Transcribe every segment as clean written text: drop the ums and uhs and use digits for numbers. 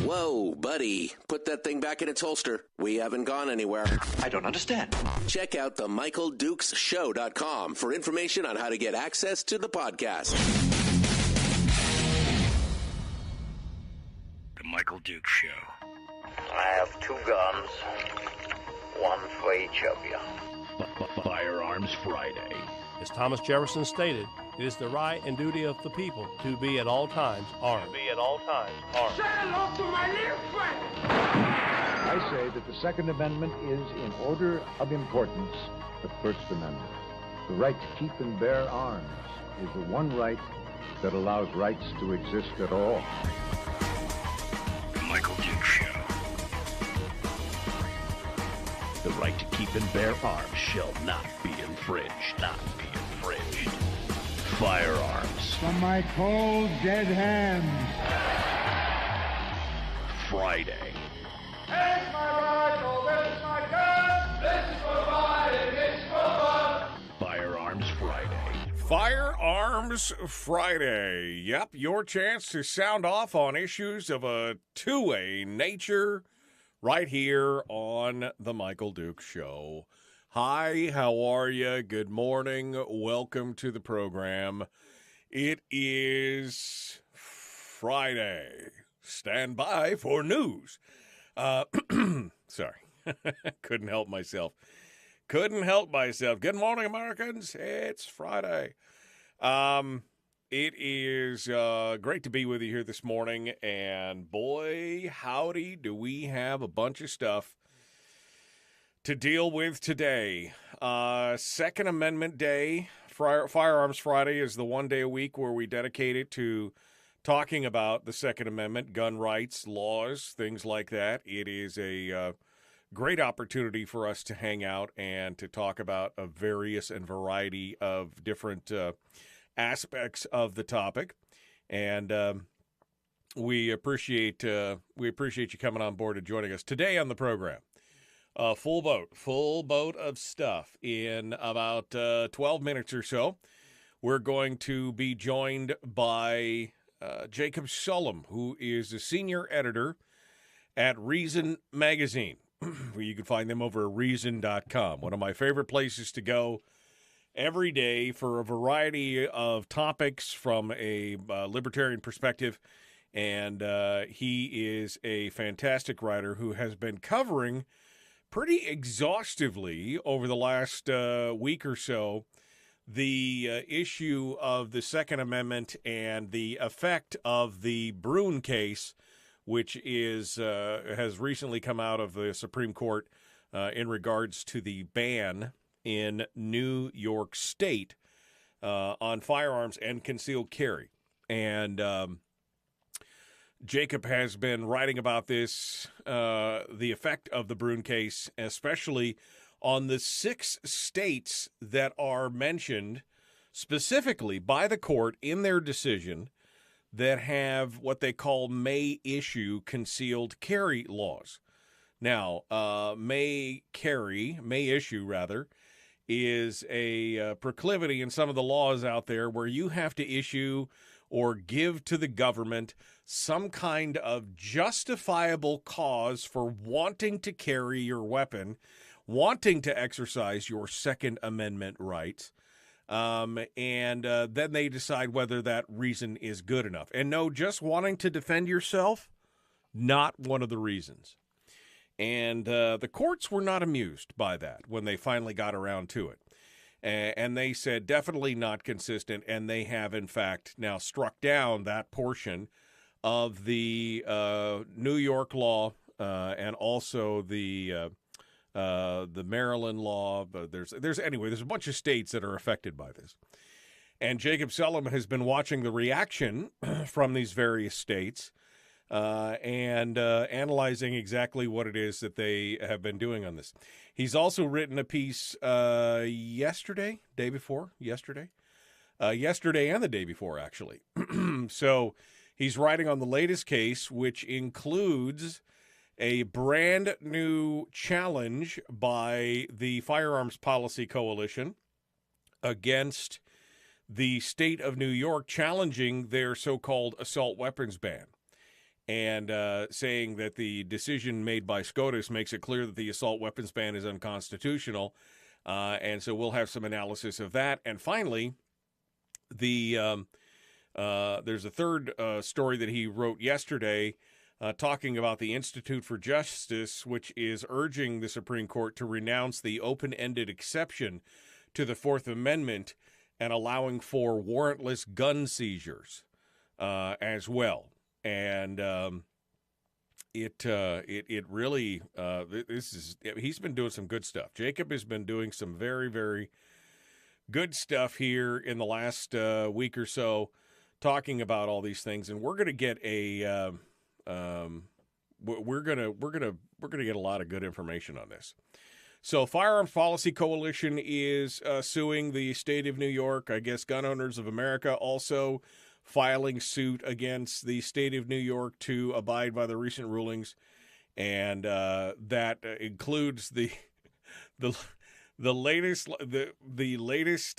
Whoa, buddy. Put that thing back in its holster. We haven't gone anywhere. I don't understand. Check out the MichaelDukesShow.com for information on how to get access to the podcast. The Michael Dukes Show. I have 2 guns, one for each of you. Firearms Friday. As Thomas Jefferson stated, it is the right and duty of the people to be at all times armed. Say hello to my little friend. I say that the Second Amendment is, in order of importance, the First Amendment. The right to keep and bear arms is the one right that allows rights to exist at all. The Michael Dukes Show. The right to keep and bear arms shall not be infringed. Firearms. From my cold, dead hands. Friday. Here's my rifle, there's my gun. This is for fighting, this is for fun. Firearms Friday. Firearms Friday. Yep, your chance to sound off on issues of a two-way nature right here on The Michael Dukes Show. Hi, how are you? Good morning. Welcome to the program. It is Friday. Stand by for news. Sorry. Couldn't help myself. Good morning, Americans. It's Friday. It is great to be with you here this morning. And boy, howdy, do we have a bunch of stuff to deal with today. Second Amendment Day, Firearms Friday, is the one day a week where we dedicate it to talking about the Second Amendment, gun rights, laws, things like that. It is a great opportunity for us to hang out and to talk about a various and variety of different aspects of the topic. And we appreciate you coming on board and joining us today on the program. Full boat of stuff. In about 12 minutes or so, we're going to be joined by Jacob Sullum, who is the senior editor at Reason Magazine. You can find them over at reason.com, one of my favorite places to go every day for a variety of topics from a libertarian perspective. And he is a fantastic writer who has been covering pretty exhaustively over the last week or so the issue of the Second Amendment and the effect of the Bruen case, which has recently come out of the Supreme Court in regards to the ban in New York State on firearms and concealed carry. And Jacob has been writing about this, the effect of the Bruen case, especially on the 6 states that are mentioned specifically by the court in their decision that have what they call may issue concealed carry laws. Now, may issue is a proclivity in some of the laws out there where you have to issue or give to the government some kind of justifiable cause for wanting to carry your weapon, wanting to exercise your Second Amendment rights, and then they decide whether that reason is good enough. And no, just wanting to defend yourself, not one of the reasons. And the courts were not amused by that when they finally got around to it. And they said definitely not consistent, and they have, in fact, now struck down that portion of the New York law and also the Maryland law. But there's a bunch of states that are affected by this. And Jacob Sullum has been watching the reaction from these various states and analyzing exactly what it is that they have been doing on this. He's also written a piece yesterday and the day before, actually. So he's writing on the latest case, which includes a brand new challenge by the Firearms Policy Coalition against the state of New York challenging their so-called assault weapons ban. and saying that the decision made by SCOTUS makes it clear that the assault weapons ban is unconstitutional. And so we'll have some analysis of that. And finally, there's a third story that he wrote yesterday talking about the Institute for Justice, which is urging the Supreme Court to renounce the open-ended exception to the Fourth Amendment and allowing for warrantless gun seizures as well. And it really he's been doing some good stuff. Jacob has been doing some very, very good stuff here in the last week or so, talking about all these things, and we're going to get we're gonna get a lot of good information on this. So, Firearms Policy Coalition is suing the state of New York. I guess Gun Owners of America also filing suit against the state of New York to abide by the recent rulings, and that includes the latest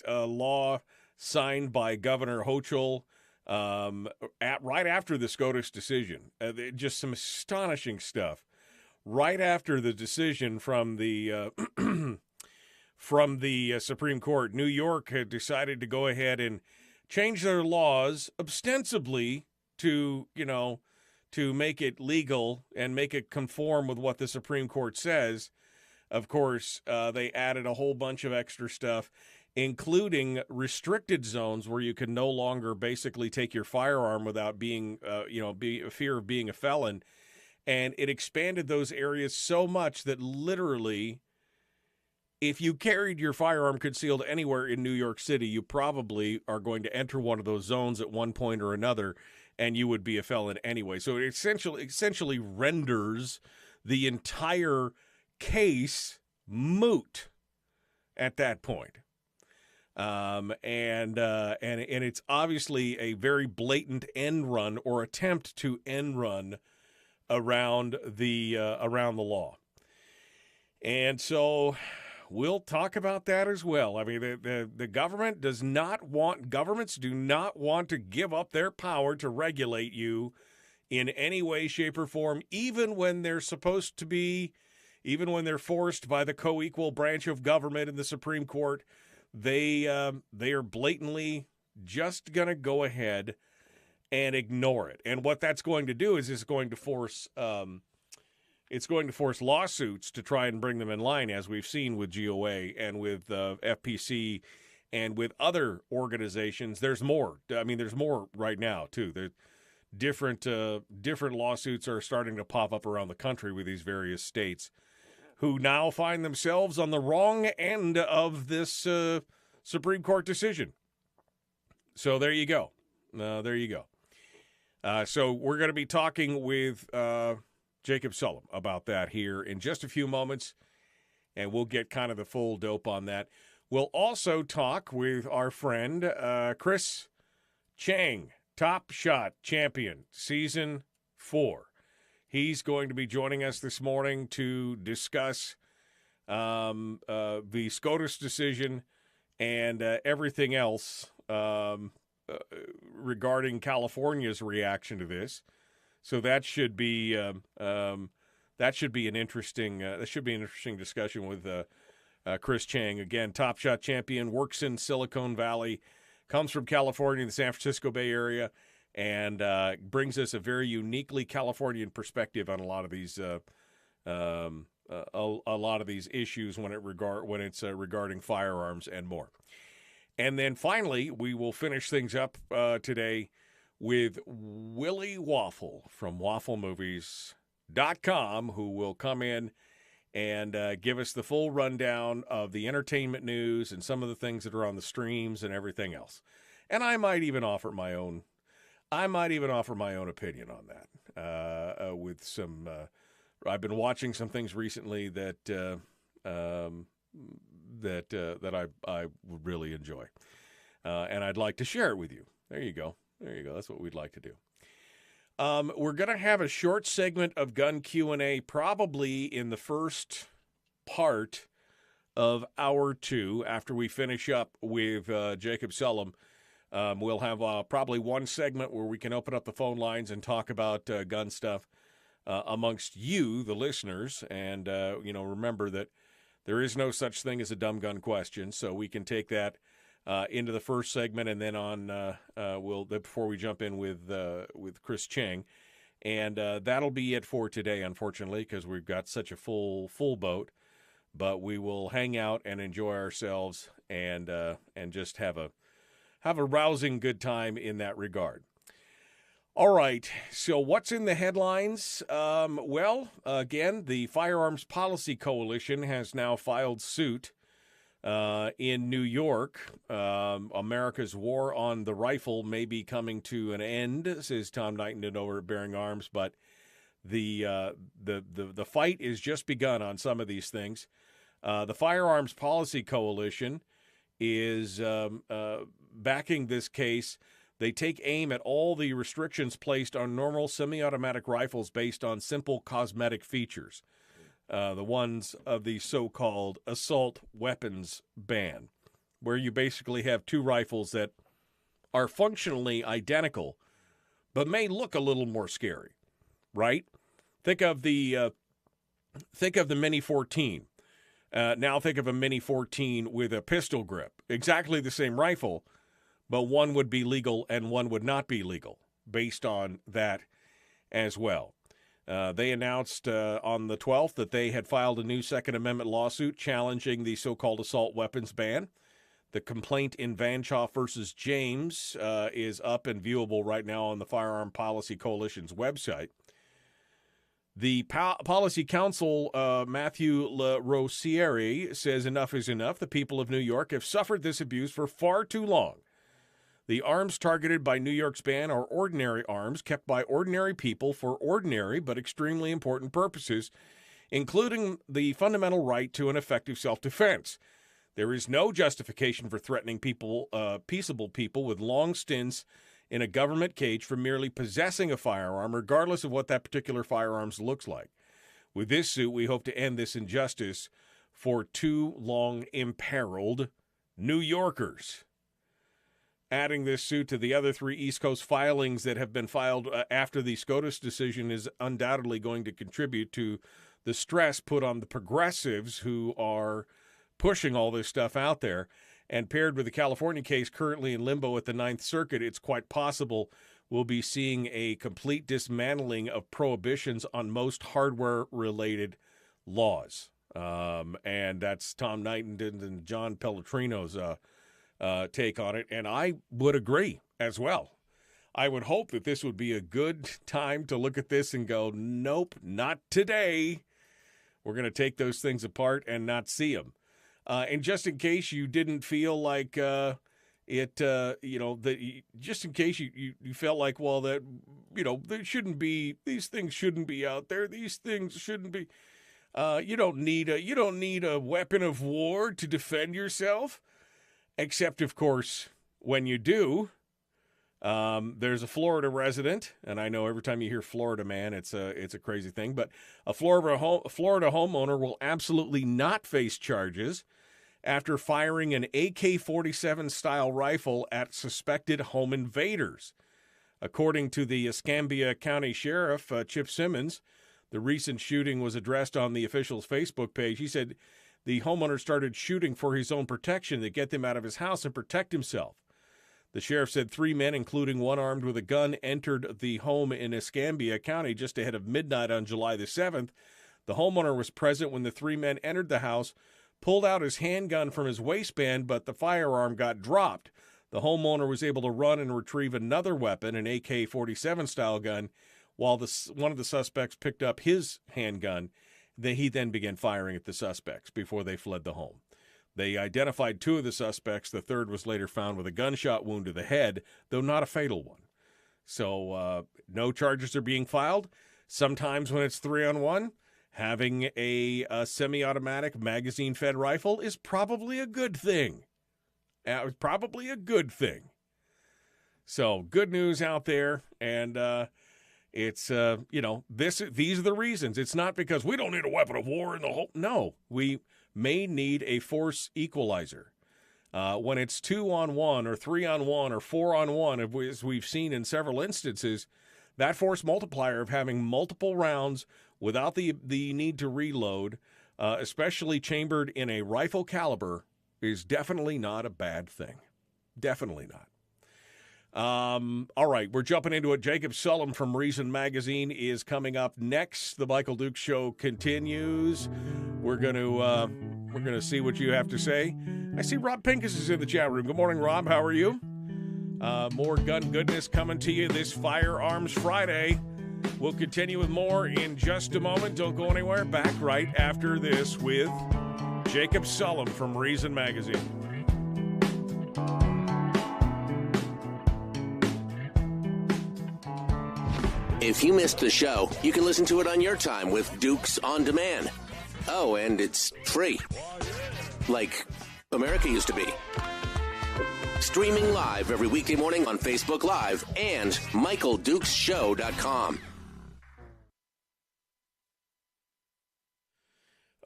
law signed by Governor Hochul right after the SCOTUS decision. Just some astonishing stuff. Right after the decision from the Supreme Court, New York had decided to go ahead and change their laws ostensibly to make it legal and make it conform with what the Supreme Court says. Of course, they added a whole bunch of extra stuff, including restricted zones where you can no longer basically take your firearm without being, fear of being a felon. And it expanded those areas so much that literally, if you carried your firearm concealed anywhere in New York City, you probably are going to enter one of those zones at one point or another, and you would be a felon anyway. So it essentially renders the entire case moot at that point. And it's obviously a very blatant end run or attempt to end run around the law. And so we'll talk about that as well. I mean, the government governments do not want to give up their power to regulate you in any way, shape, or form, even when they're supposed to be, even when they're forced by the co-equal branch of government in the Supreme Court. They are blatantly just going to go ahead and ignore it. And what that's going to do is it's going to force lawsuits to try and bring them in line, as we've seen with GOA and with FPC and with other organizations. There's more. I mean, there's more right now too. There's different lawsuits are starting to pop up around the country with these various states, who now find themselves on the wrong end of this Supreme Court decision. So there you go. So we're going to be talking with Jacob Sullum about that here in just a few moments, and we'll get kind of the full dope on that. We'll also talk with our friend Chris Cheng, Top Shot champion, Season 4. He's going to be joining us this morning to discuss the SCOTUS decision and everything else regarding California's reaction to this. So that should be an interesting discussion with Chris Cheng. Again, Top Shot champion, works in Silicon Valley, comes from California, the San Francisco Bay Area, and brings us a very uniquely Californian perspective on a lot of these issues when it's regarding firearms and more. And then finally, we will finish things up today with Willie Waffle from WaffleMovies.com, who will come in and give us the full rundown of the entertainment news and some of the things that are on the streams and everything else. And I might even offer my own opinion on that. With some, I've been watching some things recently that I would really enjoy, and I'd like to share it with you. There you go. That's what we'd like to do. We're going to have a short segment of Gun Q&A probably in the first part of Hour 2 after we finish up with Jacob Sullum We'll have probably one segment where we can open up the phone lines and talk about gun stuff amongst you, the listeners. And, remember that there is no such thing as a dumb gun question, so we can take that into the first segment, and then on before we jump in with Chris Cheng, and that'll be it for today. Unfortunately, because we've got such a full boat, but we will hang out and enjoy ourselves and just have a rousing good time in that regard. All right, so what's in the headlines? Again, the Firearms Policy Coalition has now filed suit in New York. America's war on the rifle may be coming to an end, says Tom Knighton over at Bearing Arms, but the fight is just begun on some of these things. The Firearms Policy Coalition is backing this case. They take aim at all the restrictions placed on normal semi-automatic rifles based on simple cosmetic features, the ones of the so-called assault weapons ban, where you basically have two rifles that are functionally identical but may look a little more scary, right? Think of the Mini 14. Now think of a Mini 14 with a pistol grip. Exactly the same rifle, but one would be legal and one would not be legal based on that as well. They announced on the 12th that they had filed a new Second Amendment lawsuit challenging the so-called assault weapons ban. The complaint in Vanchoff versus James is up and viewable right now on the Firearm Policy Coalition's website. The Policy Council, Matthew LaRosiere, says enough is enough. The people of New York have suffered this abuse for far too long. The arms targeted by New York's ban are ordinary arms kept by ordinary people for ordinary but extremely important purposes, including the fundamental right to an effective self-defense. There is no justification for threatening peaceable people with long stints in a government cage for merely possessing a firearm, regardless of what that particular firearm looks like. With this suit, we hope to end this injustice for too long imperiled New Yorkers. Adding this suit to the other three East Coast filings that have been filed after the SCOTUS decision is undoubtedly going to contribute to the stress put on the progressives who are pushing all this stuff out there. And paired with the California case currently in limbo at the Ninth Circuit, it's quite possible we'll be seeing a complete dismantling of prohibitions on most hardware-related laws. And that's Tom Knighton and John Pelletrino's take on it, and I would agree as well. I would hope that this would be a good time to look at this and go, nope, not today. We're going to take those things apart and not see them. And just in case you didn't feel like just in case you felt like, well, that, these things shouldn't be out there. These things shouldn't be, you don't need a weapon of war to defend yourself. Except, of course, when you do, there's a Florida resident, and I know every time you hear Florida man, it's a crazy thing, but a Florida homeowner will absolutely not face charges after firing an AK-47 style rifle at suspected home invaders. According to the Escambia County Sheriff, Chip Simmons, the recent shooting was addressed on the official's Facebook page. He said the homeowner started shooting for his own protection to get them out of his house and protect himself. The sheriff said 3 men, including one armed with a gun, entered the home in Escambia County just ahead of midnight on July the 7th. The homeowner was present when the 3 men entered the house, pulled out his handgun from his waistband, but the firearm got dropped. The homeowner was able to run and retrieve another weapon, an AK-47 style gun, while one of the suspects picked up his handgun. He then began firing at the suspects before they fled the home. They identified 2 of the suspects. The third was later found with a gunshot wound to the head, though not a fatal one. So no charges are being filed. Sometimes when it's 3-on-1, having a semi-automatic magazine-fed rifle is probably a good thing. Probably a good thing. So good news out there, and it's, these are the reasons. It's not because we don't need a weapon of war in the whole. No, we may need a force equalizer. When it's 2-on-1 or 3-on-1 or 4-on-1, as we've seen in several instances, that force multiplier of having multiple rounds without the need to reload, especially chambered in a rifle caliber, is definitely not a bad thing. Definitely not. All right, we're jumping into it. Jacob Sullum from Reason Magazine is coming up next. The Michael Dukes Show continues. We're gonna see what you have to say. I see Rob Pincus is in the chat room. Good morning, Rob. How are you? More gun goodness coming to you this Firearms Friday. We'll continue with more in just a moment. Don't go anywhere. Back right after this with Jacob Sullum from Reason Magazine. If you missed the show, you can listen to it on your time with Dukes On Demand. Oh, and it's free. Like America used to be. Streaming live every weekday morning on Facebook Live and MichaelDukesShow.com.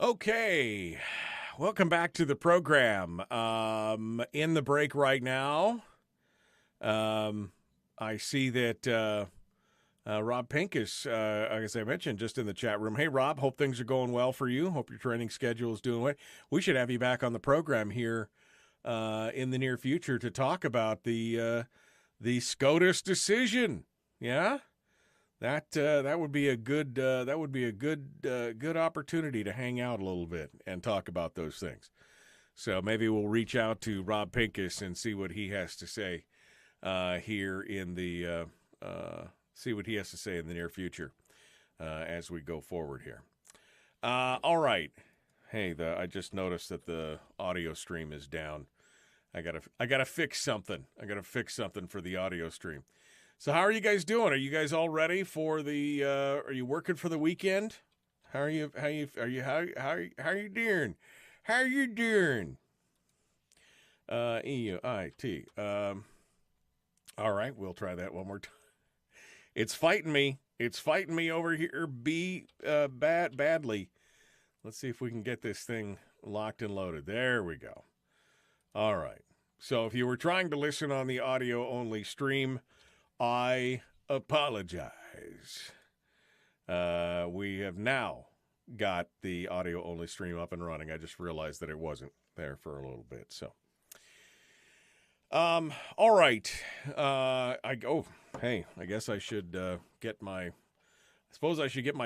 Okay, welcome back to the program. In the break right now, I see that Rob Pincus, as I mentioned, just in the chat room. Hey, Rob, hope things are going well for you. Hope your training schedule is doing well. We should have you back on the program here in the near future to talk about the SCOTUS decision. Yeah, that would be a good good opportunity to hang out a little bit and talk about those things. So maybe we'll reach out to Rob Pincus and see what he has to say here in the see what he has to say in the near future as we go forward here. All right. Hey, I just noticed that the audio stream is down. I gotta fix something. I gotta fix something for the audio stream. So how are you guys doing? Are you guys all ready for the? Are you working for the weekend? How are you doing? How are you doing? EUIT. All right, we'll try that one more time. It's fighting me. It's fighting me over here. Badly. Let's see if we can get this thing locked and loaded. There we go. All right. So if you were trying to listen on the audio-only stream, I apologize. We have now got the audio-only stream up and running. I just realized that it wasn't there for a little bit. So, all right. Hey, I guess I should get my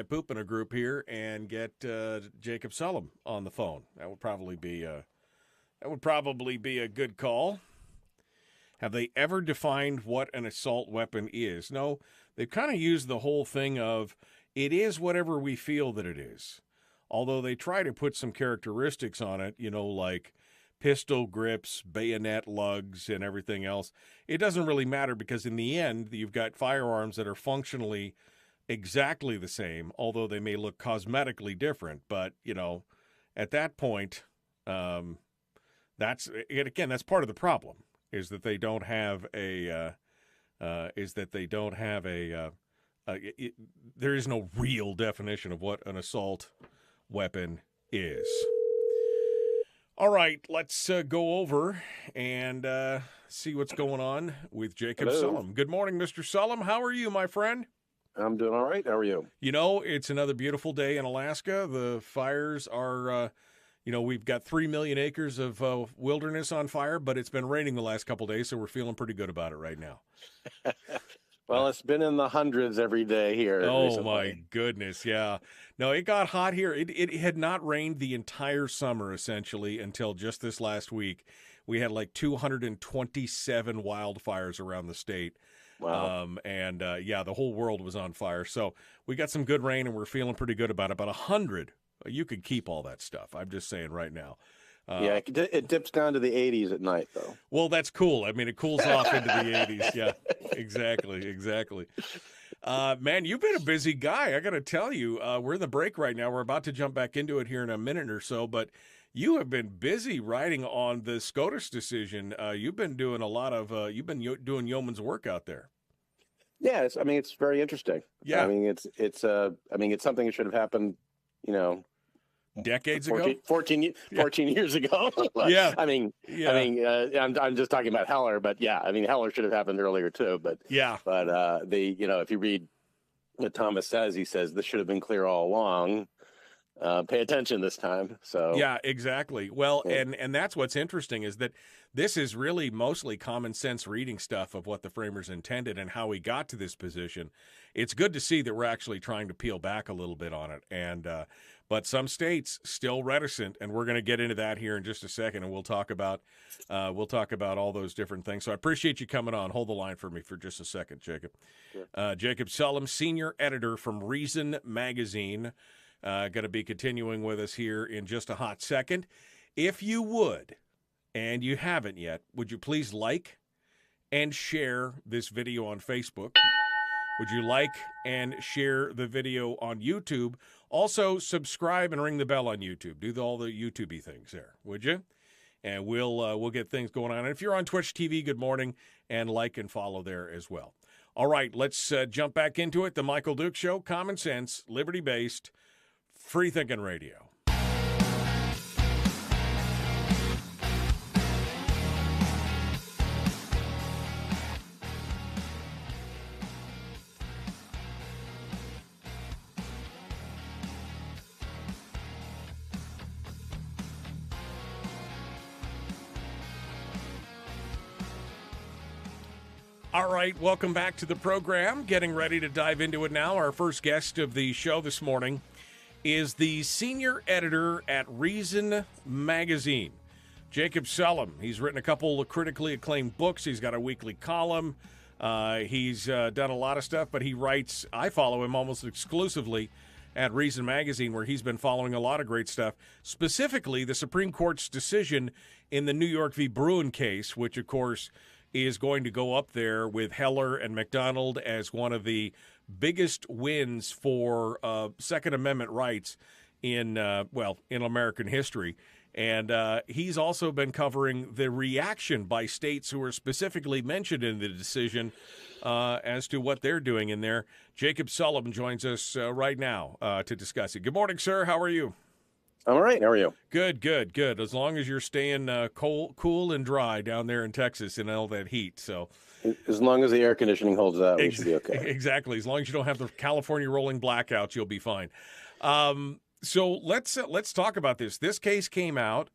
poop in a group here and get Jacob Sullum on the phone. That would probably be a good call. Have they ever defined what an assault weapon is? No, they've kind of used the whole thing of it is whatever we feel that it is. Although they try to put some characteristics on it, like pistol grips, bayonet lugs, and everything else. It doesn't really matter because in the end, you've got firearms that are functionally exactly the same, although they may look cosmetically different. But, at that point, that's part of the problem is that they don't have there is no real definition of what an assault weapon is. All right, let's go over and see what's going on with Jacob Sullum. Good morning, Mr. Sullum. How are you, my friend? I'm doing all right. How are you? It's another beautiful day in Alaska. The fires are, we've got 3 million acres of wilderness on fire, but it's been raining the last couple of days, so we're feeling pretty good about it right now. Well, it's been in the hundreds every day here. Oh, recently. My goodness, yeah. No, it got hot here. It had not rained the entire summer, essentially, until just this last week. We had like 227 wildfires around the state. Wow. The whole world was on fire. So we got some good rain, and we're feeling pretty good about it. About 100. You could keep all that stuff. I'm just saying right now. It dips down to the 80s at night, though. Well, that's cool. I mean, it cools off into the 80s. Yeah, exactly. Man, you've been a busy guy. I got to tell you, we're in the break right now. We're about to jump back into it here in a minute or so, but you have been busy writing on the SCOTUS decision. You've been doing doing yeoman's work out there. Yeah, it's very interesting. Yeah. It's something that should have happened, decades ago, 14 years ago. Yeah. I mean, I'm just talking about Heller, but yeah, I mean, Heller should have happened earlier too. But if you read what Thomas says, he says this should have been clear all along. Pay attention this time. So yeah, exactly. Well, and that's what's interesting is that this is really mostly common sense reading stuff of what the framers intended and how we got to this position. It's good to see that we're actually trying to peel back a little bit on it, and but some states still reticent, and we're going to get into that here in just a second, and we'll talk about all those different things. So I appreciate you coming on. Hold the line for me for just a second, Jacob. Sure. Jacob Sullum, senior editor from Reason Magazine. Going to be continuing with us here in just a hot second. If you would, and you haven't yet, would you please like and share this video on Facebook? Would you like and share the video on YouTube? Also, subscribe and ring the bell on YouTube. Do all the YouTube-y things there, would you? And we'll get things going on. And if you're on Twitch TV, good morning, and like and follow there as well. All right, let's jump back into it. The Michael Duke Show, common sense, liberty-based, free-thinking radio. All right, welcome back to the program. Getting ready to dive into it now. Our first guest of the show this morning is the senior editor at Reason Magazine, Jacob Sullum. He's written a couple of critically acclaimed books. He's got a weekly column. He's done a lot of stuff, but he writes, I follow him almost exclusively at Reason Magazine, where he's been following a lot of great stuff, specifically the Supreme Court's decision in the New York v. Bruin case, which, of course, is going to go up there with Heller and McDonald as one of the biggest wins for Second Amendment rights in American history. And he's also been covering the reaction by states who are specifically mentioned in the decision as to what they're doing in there. Jacob Sullum joins us right now to discuss it. Good morning, sir. How are you? I'm all right. How are you? Good. As long as you're staying cool and dry down there in Texas in all that heat. So, as long as the air conditioning holds out, we should be okay. Exactly. As long as you don't have the California rolling blackouts, you'll be fine. So let's talk about this. This case came out,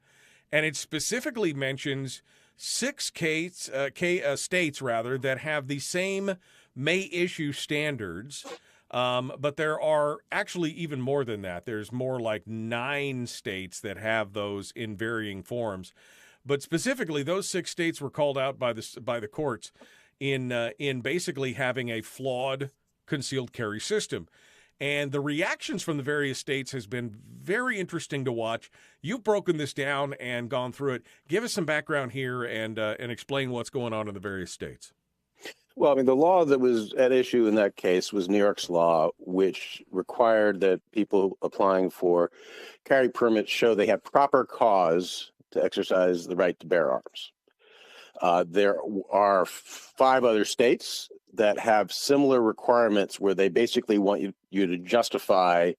and it specifically mentions 6 states that have the same may issue standards. But there are actually even more than that. There's more like 9 states that have those in varying forms. But specifically, those 6 states were called out by the courts in basically having a flawed concealed carry system. And the reactions from the various states has been very interesting to watch. You've broken this down and gone through it. Give us some background here and explain what's going on in the various states. Well, I mean, the law that was at issue in that case was New York's law, which required that people applying for carry permits show they have proper cause to exercise the right to bear arms. There are 5 other states that have similar requirements where they basically want you to justify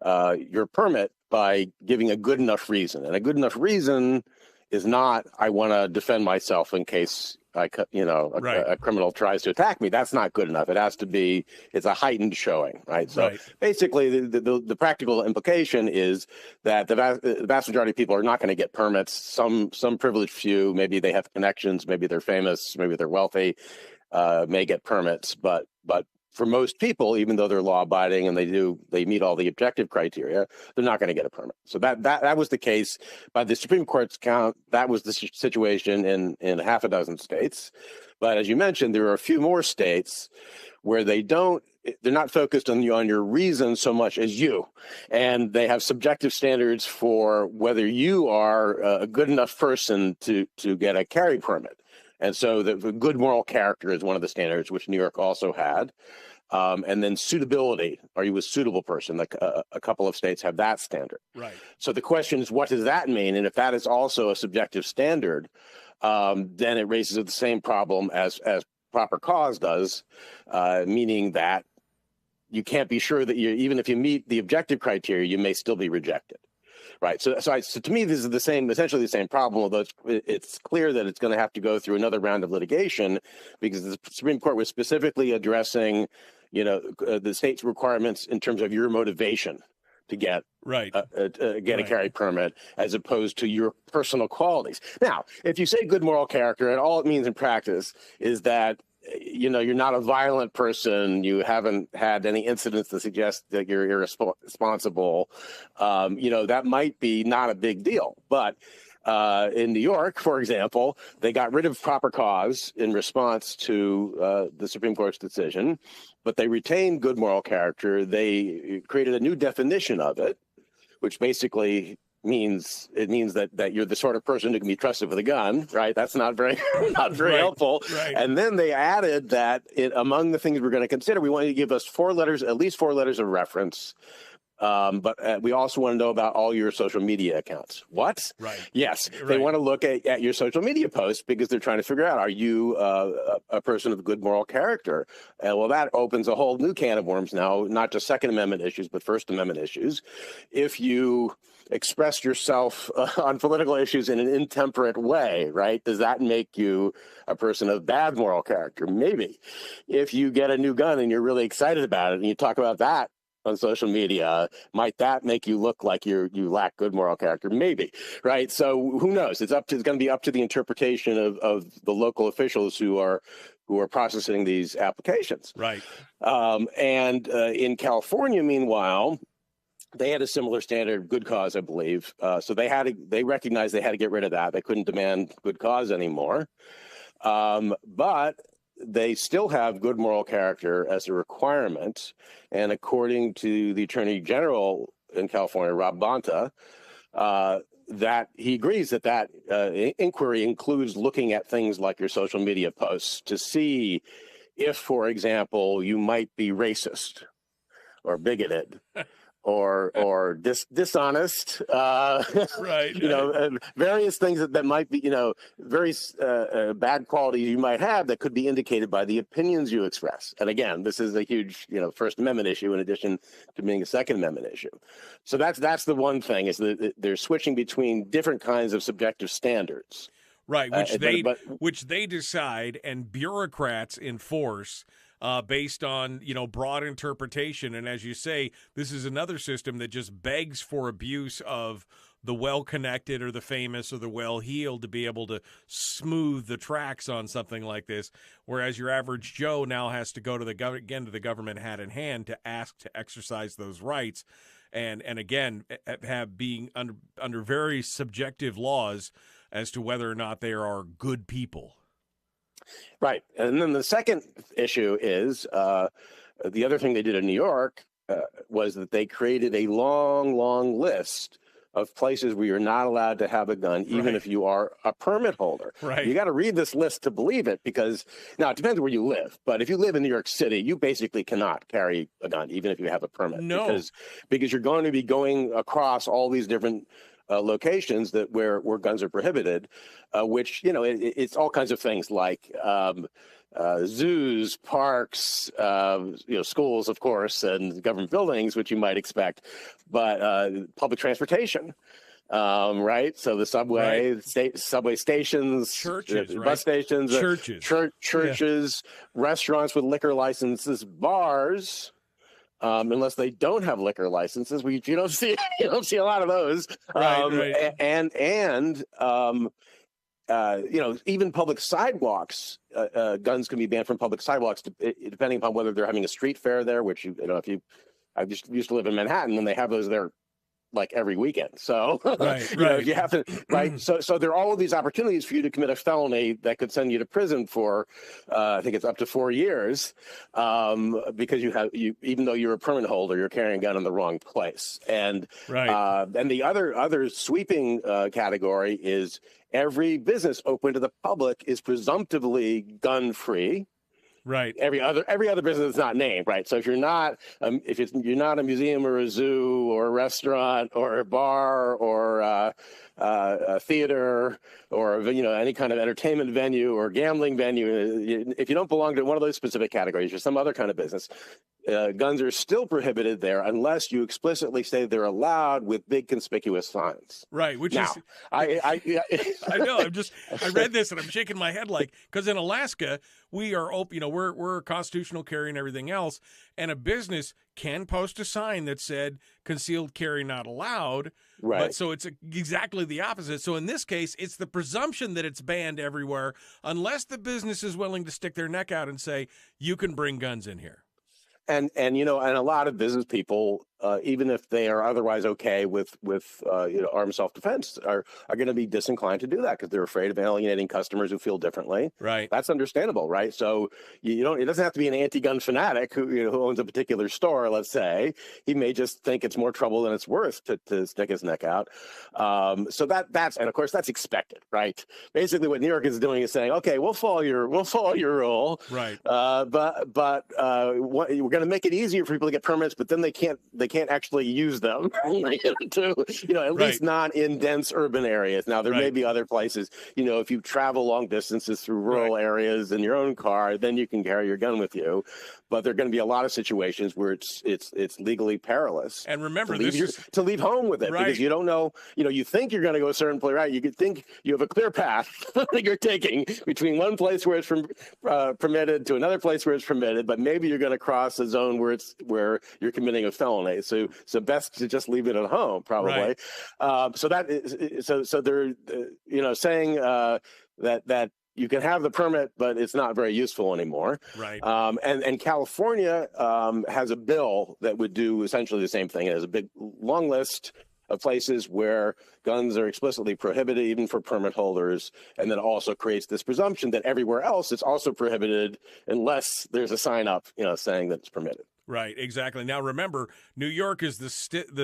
your permit by giving a good enough reason. And a good enough reason is not, I want to defend myself in case a criminal tries to attack me. That's not good enough. It has to be, it's a heightened showing, right? So basically the practical implication is that the vast majority of people are not going to get permits. Some privileged few, maybe they have connections, maybe they're famous, maybe they're wealthy, may get permits, but for most people, even though they're law-abiding and they meet all the objective criteria, they're not going to get a permit. So that was the case by the Supreme Court's count. That was the situation in half a dozen states. But as you mentioned, there are a few more states where they're not focused on your reason so much as you, and they have subjective standards for whether you are a good enough person to get a carry permit. And so the good moral character is one of the standards, which New York also had. And then suitability. Are you a suitable person? Like a couple of states have that standard. Right. So the question is, what does that mean? And if that is also a subjective standard, then it raises the same problem as proper cause does, meaning that you can't be sure that even if you meet the objective criteria, you may still be rejected. Right. So to me, this is essentially the same problem, although it's clear that it's going to have to go through another round of litigation because the Supreme Court was specifically addressing, the state's requirements in terms of your motivation to get a carry permit as opposed to your personal qualities. Now, if you say good moral character, and all it means in practice is that you're not a violent person. You haven't had any incidents that suggest that you're irresponsible. That might be not a big deal. But in New York, for example, they got rid of proper cause in response to the Supreme Court's decision, but they retained good moral character. They created a new definition of it, which basically means that you're the sort of person who can be trusted with a gun, right? That's not very helpful. Right. And then they added that among the things we're going to consider, we want you to give us at least four letters of reference. But we also want to know about all your social media accounts. What? Right. Yes. Right. They want to look at your social media posts because they're trying to figure out, are you a person of good moral character? Well, that opens a whole new can of worms now, not just Second Amendment issues, but First Amendment issues. If you expressed yourself on political issues in an intemperate way, right? Does that make you a person of bad moral character? Maybe. If you get a new gun and you're really excited about it and you talk about that on social media, might that make you look like you lack good moral character? Maybe, right? So who knows? It's going to be up to the interpretation of the local officials who are processing these applications. Right. And in California, meanwhile, they had a similar standard, good cause, I believe. So they recognized they had to get rid of that. They couldn't demand good cause anymore. But they still have good moral character as a requirement. And according to the Attorney General in California, Rob Bonta, that he agrees that inquiry includes looking at things like your social media posts to see if, for example, you might be racist or bigoted. Or dishonest, right? Various things that might be, very bad qualities you might have that could be indicated by the opinions you express. And again, this is a huge, First Amendment issue in addition to being a Second Amendment issue. So that's the one thing is that they're switching between different kinds of subjective standards. Right, which they decide and bureaucrats enforce. Based on, broad interpretation. And as you say, this is another system that just begs for abuse of the well-connected or the famous or the well-heeled to be able to smooth the tracks on something like this, whereas your average Joe now has to go to the government hat in hand to ask to exercise those rights. And again, have being under very subjective laws as to whether or not they are good people. Right. And then the second issue is the other thing they did in New York was that they created a long list of places where you're not allowed to have a gun, even if you are a permit holder. Right. You got to read this list to believe it because now it depends where you live. But if you live in New York City, you basically cannot carry a gun, even if you have a permit. No. Because you're going to be going across all these different locations where guns are prohibited, which, it's all kinds of things like zoos, parks, schools, of course, and government buildings, which you might expect, but public transportation. Right. So the subway, subway stations, churches, bus stations, churches, restaurants with liquor licenses, bars. Unless they don't have liquor licenses, you don't see a lot of those. Even public sidewalks, guns can be banned from public sidewalks depending upon whether they're having a street fair there. Which I just used to live in Manhattan, and they have those there like every weekend. So you have to So there are all of these opportunities for you to commit a felony that could send you to prison for I think it's up to 4 years because even though you're a permit holder, you're carrying a gun in the wrong place. And and the other sweeping category is every business open to the public is presumptively gun free. Right. Every other business is not named, right? So if you're not you're not a museum or a zoo or a restaurant or a bar or a theater or any kind of entertainment venue or gambling venue, if you don't belong to one of those specific categories or some other kind of business, guns are still prohibited there unless you explicitly say they're allowed with big conspicuous signs. Right, which now, is I know. I read this and I'm shaking my head because in Alaska we are open. We're constitutional carry and everything else, and a business can post a sign that said concealed carry not allowed. Right. But so it's exactly the opposite. So in this case, it's the presumption that it's banned everywhere unless the business is willing to stick their neck out and say you can bring guns in here. And a lot of business people, even if they are otherwise okay with armed self-defense, are going to be disinclined to do that because they're afraid of alienating customers who feel differently. Right. That's understandable, right? So it doesn't have to be an anti-gun fanatic who owns a particular store. Let's say he may just think it's more trouble than it's worth to stick his neck out. So that's and of course that's expected, right? Basically, what New York is doing is saying, okay, we'll follow your rule, right? But we're going to make it easier for people to get permits, but then they can't actually use them at least not in dense urban areas. Now there may be other places, if you travel long distances through rural areas in your own car, then you can carry your gun with you. But there are going to be a lot of situations where it's legally perilous. And remember, to leave home with it because you don't know. You think you're going to go a certain place, right? You could think you have a clear path that you're taking between one place where it's permitted to another place where it's permitted, but maybe you're going to cross a zone where you're committing a felony. So best to just leave it at home, probably. Right. So they're saying that you can have the permit, but it's not very useful anymore. Right. And California has a bill that would do essentially the same thing. It has a big long list of places where guns are explicitly prohibited, even for permit holders, and then also creates this presumption that everywhere else it's also prohibited unless there's a sign up, saying that it's permitted. Right, exactly. Now, remember, New York is the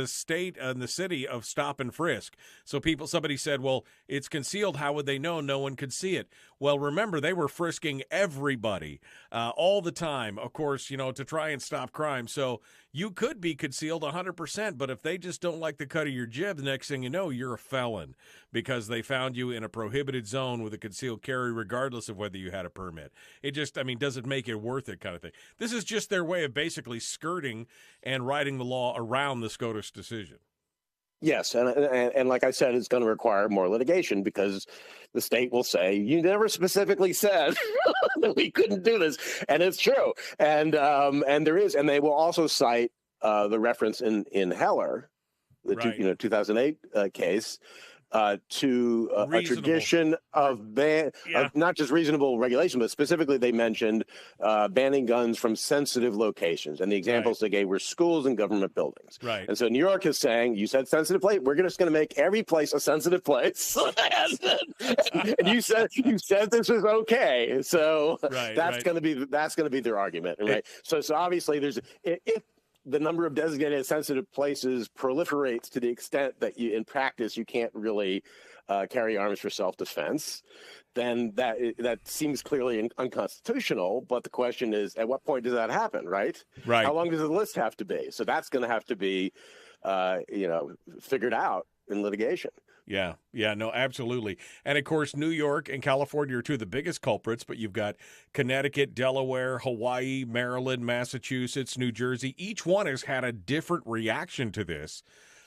state and the city of stop and frisk. So somebody said, well, it's concealed. How would they know? No one could see it. Well, remember, they were frisking everybody all the time, of course, to try and stop crime. So you could be concealed 100%, but if they just don't like the cut of your jib, the next thing you know, you're a felon because they found you in a prohibited zone with a concealed carry, regardless of whether you had a permit. It just, doesn't make it worth it kind of thing. This is just their way of basically skirting and writing the law around the SCOTUS decision. Yes, and like I said, it's going to require more litigation because the state will say, you never specifically said that we couldn't do this, and it's true. And there is, and they will also cite the reference in Heller, the 2008 case, to a tradition of of not just reasonable regulation, but specifically they mentioned banning guns from sensitive locations. And the examples they gave were schools and government buildings. Right. And so New York is saying, you said sensitive place, we're just going to make every place a sensitive place. And you said this was okay. So that's going to be their argument. Right. So obviously if the number of designated sensitive places proliferates to the extent that in practice you can't really carry arms for self-defense, then that seems clearly unconstitutional. But the question is, at what point does that happen, right? Right. How long does the list have to be? So that's going to have to be, figured out in litigation. Yeah, no, absolutely. And, of course, New York and California are two of the biggest culprits, but you've got Connecticut, Delaware, Hawaii, Maryland, Massachusetts, New Jersey. Each one has had a different reaction to this,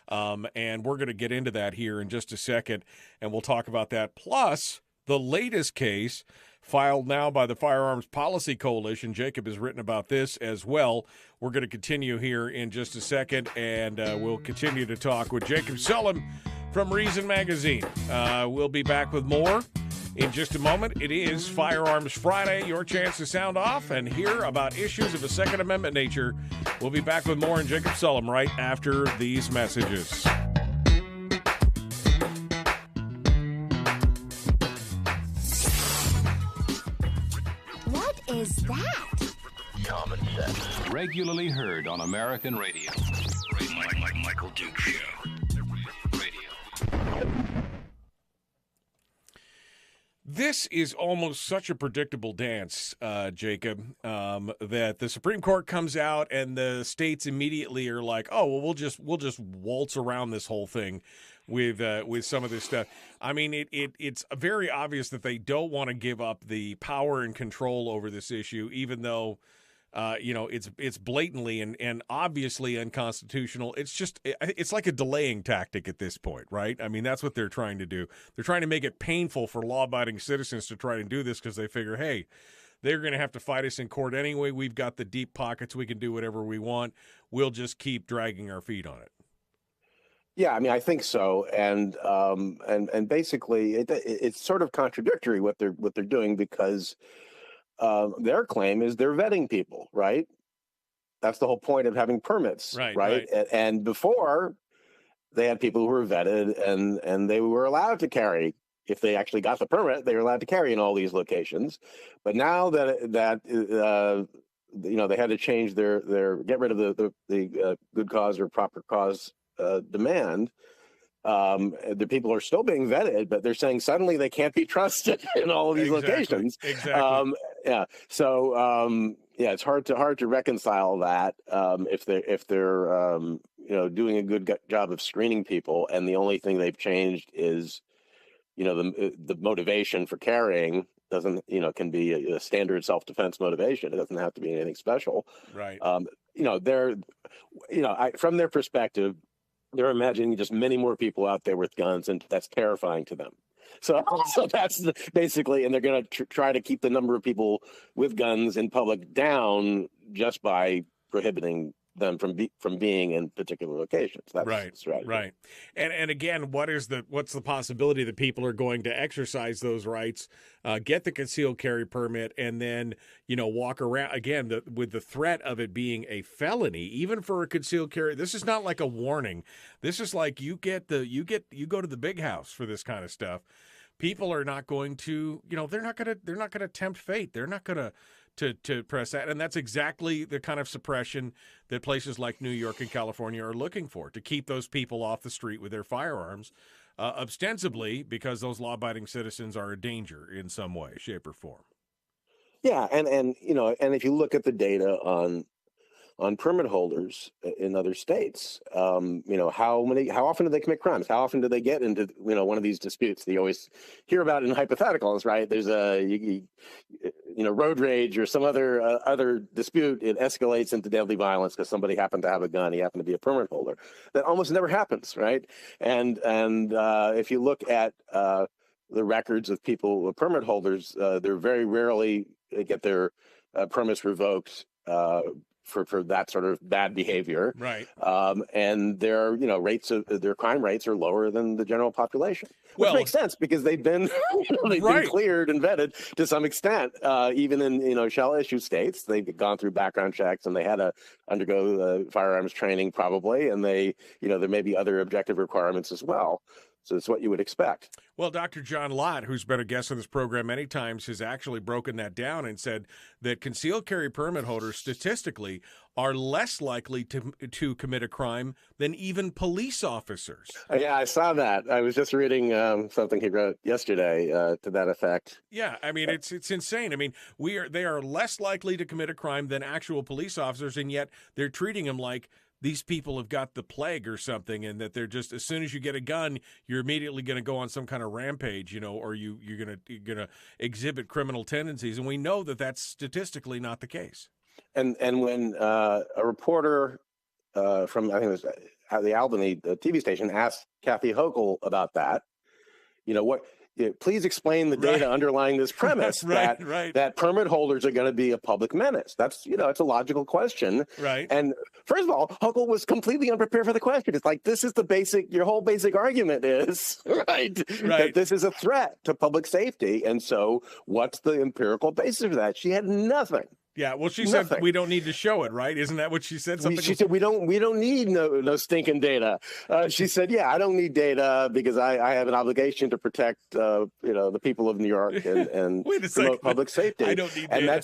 and we're going to get into that here in just a second, and we'll talk about that. Plus, the latest case filed now by the Firearms Policy Coalition. Jacob has written about this as well. We're going to continue here in just a second, and we'll continue to talk with Jacob Sullum from Reason Magazine. We'll be back with more in just a moment. It is Firearms Friday, your chance to sound off and hear about issues of a Second Amendment nature. We'll be back with more in Jacob Sullum right after these messages. What is that? Common sense. Regularly heard on American radio. Michael Duke Show. This is almost such a predictable dance, Jacob, that the Supreme Court comes out and the states immediately are like, "Oh, well, we'll just waltz around this whole thing with some of this stuff." I mean, it's very obvious that they don't want to give up the power and control over this issue, even though it's blatantly and obviously unconstitutional. It's like a delaying tactic at this point, right? I mean, that's what they're trying to do. They're trying to make it painful for law-abiding citizens to try and do this because they figure, hey, they're going to have to fight us in court anyway. We've got the deep pockets. We can do whatever we want. We'll just keep dragging our feet on it. Yeah, I mean, I think so, and basically, it's sort of contradictory what they're doing because their claim is they're vetting people, right? That's the whole point of having permits, right? And before, they had people who were vetted, and they were allowed to carry. If they actually got the permit, they were allowed to carry in all these locations. But now that they had to change their get rid of the good cause or proper cause demand. The people are still being vetted, but they're saying suddenly they can't be trusted in all of these locations. Exactly. So it's hard to reconcile that if they're doing a good job of screening people, and the only thing they've changed is the motivation for carrying can be a standard self-defense motivation. It doesn't have to be anything special. Right. From their perspective, they're imagining just many more people out there with guns, and that's terrifying to them. So that's basically, and they're going to try to keep the number of people with guns in public down just by prohibiting them from being in particular locations. That's right. strategy. Right. And again, what's the possibility that people are going to exercise those rights, get the concealed carry permit, and then walk around again with the threat of it being a felony, even for a concealed carry. This is not like a warning. This is like you go to the big house for this kind of stuff. People are not going to, they're not going to tempt fate. They're not going to press that. And that's exactly the kind of suppression that places like New York and California are looking for, to keep those people off the street with their firearms, ostensibly because those law-abiding citizens are a danger in some way, shape, or form. Yeah, and if you look at the data on permit holders in other states, how often do they commit crimes? How often do they get into one of these disputes? You always hear about it in hypotheticals, right? There's road rage or some other dispute. It escalates into deadly violence because somebody happened to have a gun. He happened to be a permit holder. That almost never happens, right? And if you look at the records of people, permit holders, they're very rarely get their permits revoked for that sort of bad behavior, right? And their their crime rates are lower than the general population, which makes sense because they've been been cleared and vetted to some extent. Even in shell issue states, they've gone through background checks and they had to undergo firearms training probably, and there may be other objective requirements as well. So it's what you would expect. Well, Dr. John Lott, who's been a guest on this program many times, has actually broken that down and said that concealed carry permit holders statistically are less likely to commit a crime than even police officers. Yeah, I saw that. I was just reading something he wrote yesterday to that effect. Yeah, I mean, it's insane. I mean, they are less likely to commit a crime than actual police officers, and yet they're treating them like these people have got the plague or something, and that they're just, as soon as you get a gun, you're immediately going to go on some kind of rampage, or you're going to exhibit criminal tendencies. And we know that that's statistically not the case. And when a reporter from, I think it was the Albany TV station, asked Kathy Hochul about that, please explain the data underlying this premise that permit holders are going to be a public menace. That's, it's a logical question. Right. And first of all, Hochul was completely unprepared for the question. It's like, this is your whole basic argument is, that this is a threat to public safety. And so what's the empirical basis for that? She had nothing. Yeah, well, she said we don't need to show it, right? Isn't that what she said? She said we don't need no stinking data. She said, yeah, I don't need data because I have an obligation to protect the people of New York and promote public safety. I don't need data.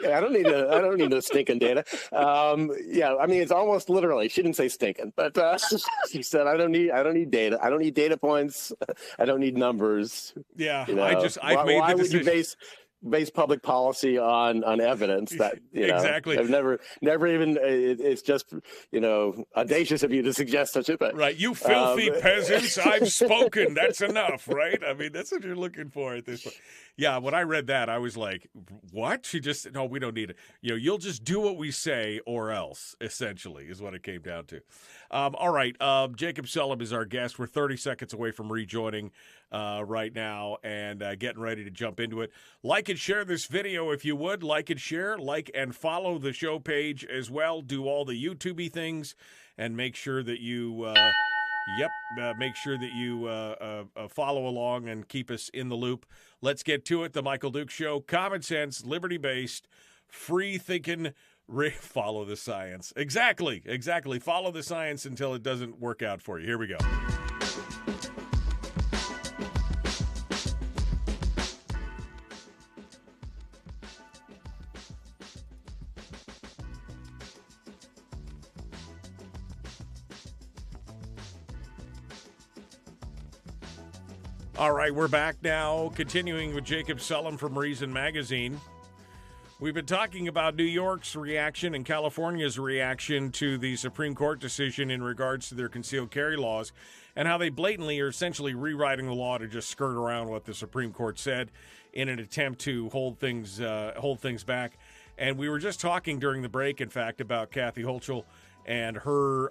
I don't need no stinking data. Yeah, I mean, it's almost literally. She didn't say stinking, but she said I don't need data. I don't need data points. I don't need numbers. Yeah, why would you base base public policy on evidence. That exactly. I've never even. It's just audacious of you to suggest such a thing. Right, you filthy peasants! I've spoken. That's enough, right? I mean, that's what you're looking for at this point. Yeah, when I read that, I was like, "What?" She just no, we don't need it. You'll just do what we say, or else. Essentially, is what it came down to. All right, Jacob Sullum is our guest. We're 30 seconds away from rejoining right now and getting ready to jump into it. Like and share this video if you would. Like and share, like and follow the show page as well. Do all the YouTube-y things, and make sure that you. Make sure that you follow along and keep us in the loop. Let's get to it. The Michael Duke Show. Common sense, liberty-based, free-thinking, follow the science. Exactly. Follow the science until it doesn't work out for you. Here we go. All right, we're back now, continuing with Jacob Sullum from Reason Magazine. We've been talking about New York's reaction and California's reaction to the Supreme Court decision in regards to their concealed carry laws and how they blatantly are essentially rewriting the law to just skirt around what the Supreme Court said in an attempt to hold things back. And we were just talking during the break, in fact, about Kathy Hochul and her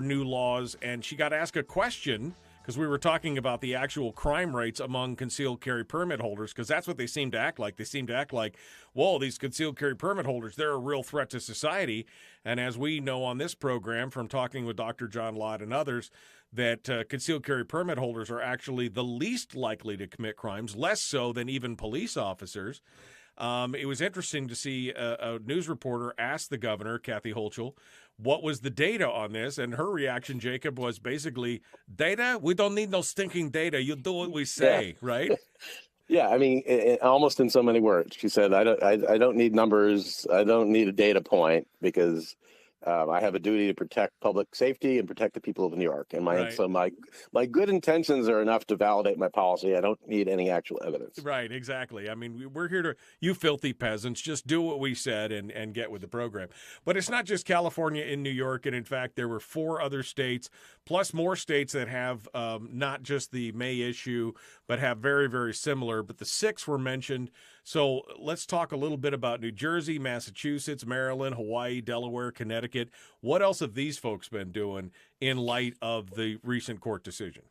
new laws, and she got asked a question because we were talking about the actual crime rates among concealed carry permit holders, because that's what they seem to act like. They seem to act like, whoa, these concealed carry permit holders, they're a real threat to society. And as we know on this program from talking with Dr. John Lott and others, that concealed carry permit holders are actually the least likely to commit crimes, less so than even police officers. It was interesting to see a news reporter ask the governor, Kathy Hochul, what was the data on this, and her reaction, Jacob, was basically, data? We don't need no stinking data. You do what we say, right? Yeah, I mean, almost in so many words. She said, I don't need numbers. I don't need a data point because I have a duty to protect public safety and protect the people of New York. And so my good intentions are enough to validate my policy. I don't need any actual evidence. Right, exactly. I mean, we're here to, you filthy peasants, just do what we said and get with the program. But it's not just California and New York. And in fact, there were 4 other states, plus more states that have not just the May issue, but have very, very similar. But the 6 were mentioned. So let's talk a little bit about New Jersey, Massachusetts, Maryland, Hawaii, Delaware, Connecticut. What else have these folks been doing in light of the recent court decision?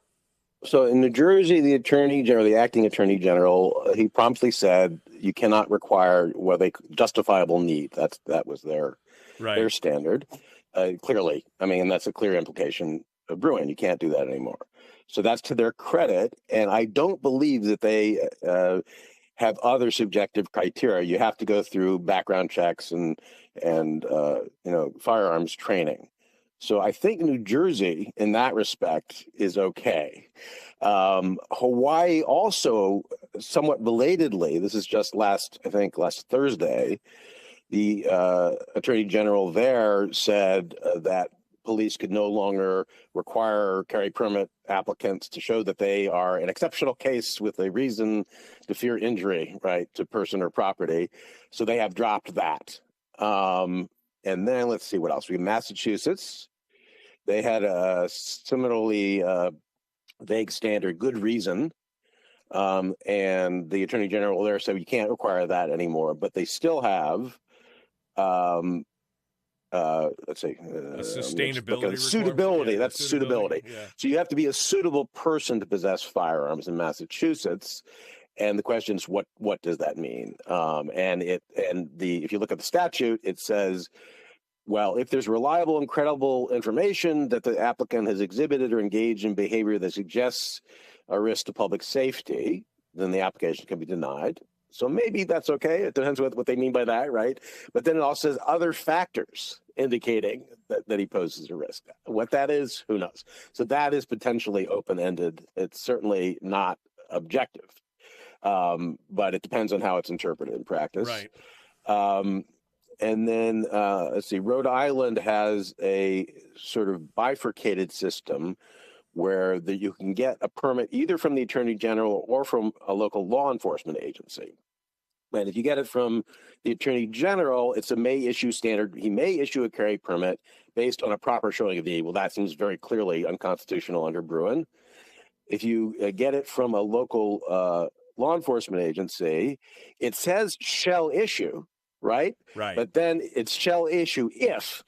So in New Jersey, the Attorney General, the acting Attorney General, he promptly said you cannot require justifiable need. That was their standard. Clearly, I mean, and that's a clear implication of Bruin. You can't do that anymore. So that's to their credit, and I don't believe that they have other subjective criteria. You have to go through background checks and firearms training. So I think New Jersey, in that respect, is okay. Hawaii also, somewhat belatedly, this is just last Thursday, the Attorney General there said that police could no longer require carry permit applicants to show that they are an exceptional case with a reason to fear injury, right, to person or property. So they have dropped that. And then let's see what else. We have Massachusetts. They had a similarly vague standard, good reason. And the Attorney General there said you can't require that anymore, but they still have let's say a sustainability, suitability. That's suitability. Yeah. So you have to be a suitable person to possess firearms in Massachusetts. And the question is, what does that mean? If you look at the statute, it says, well, if there's reliable and credible information that the applicant has exhibited or engaged in behavior that suggests a risk to public safety, then the application can be denied. So maybe that's okay. It depends what they mean by that, right? But then it also says other factors indicating that he poses a risk. What that is, who knows? So that is potentially open-ended. It's certainly not objective, but it depends on how it's interpreted in practice. Right. And then, let's see, Rhode Island has a sort of bifurcated system where you can get a permit either from the Attorney General or from a local law enforcement agency. And if you get it from the Attorney General, it's a may issue standard. He may issue a carry permit based on a proper showing of need. Well, that seems very clearly unconstitutional under Bruin. If you get it from a local law enforcement agency, it says shall issue, right? Right. But then it's shall issue if,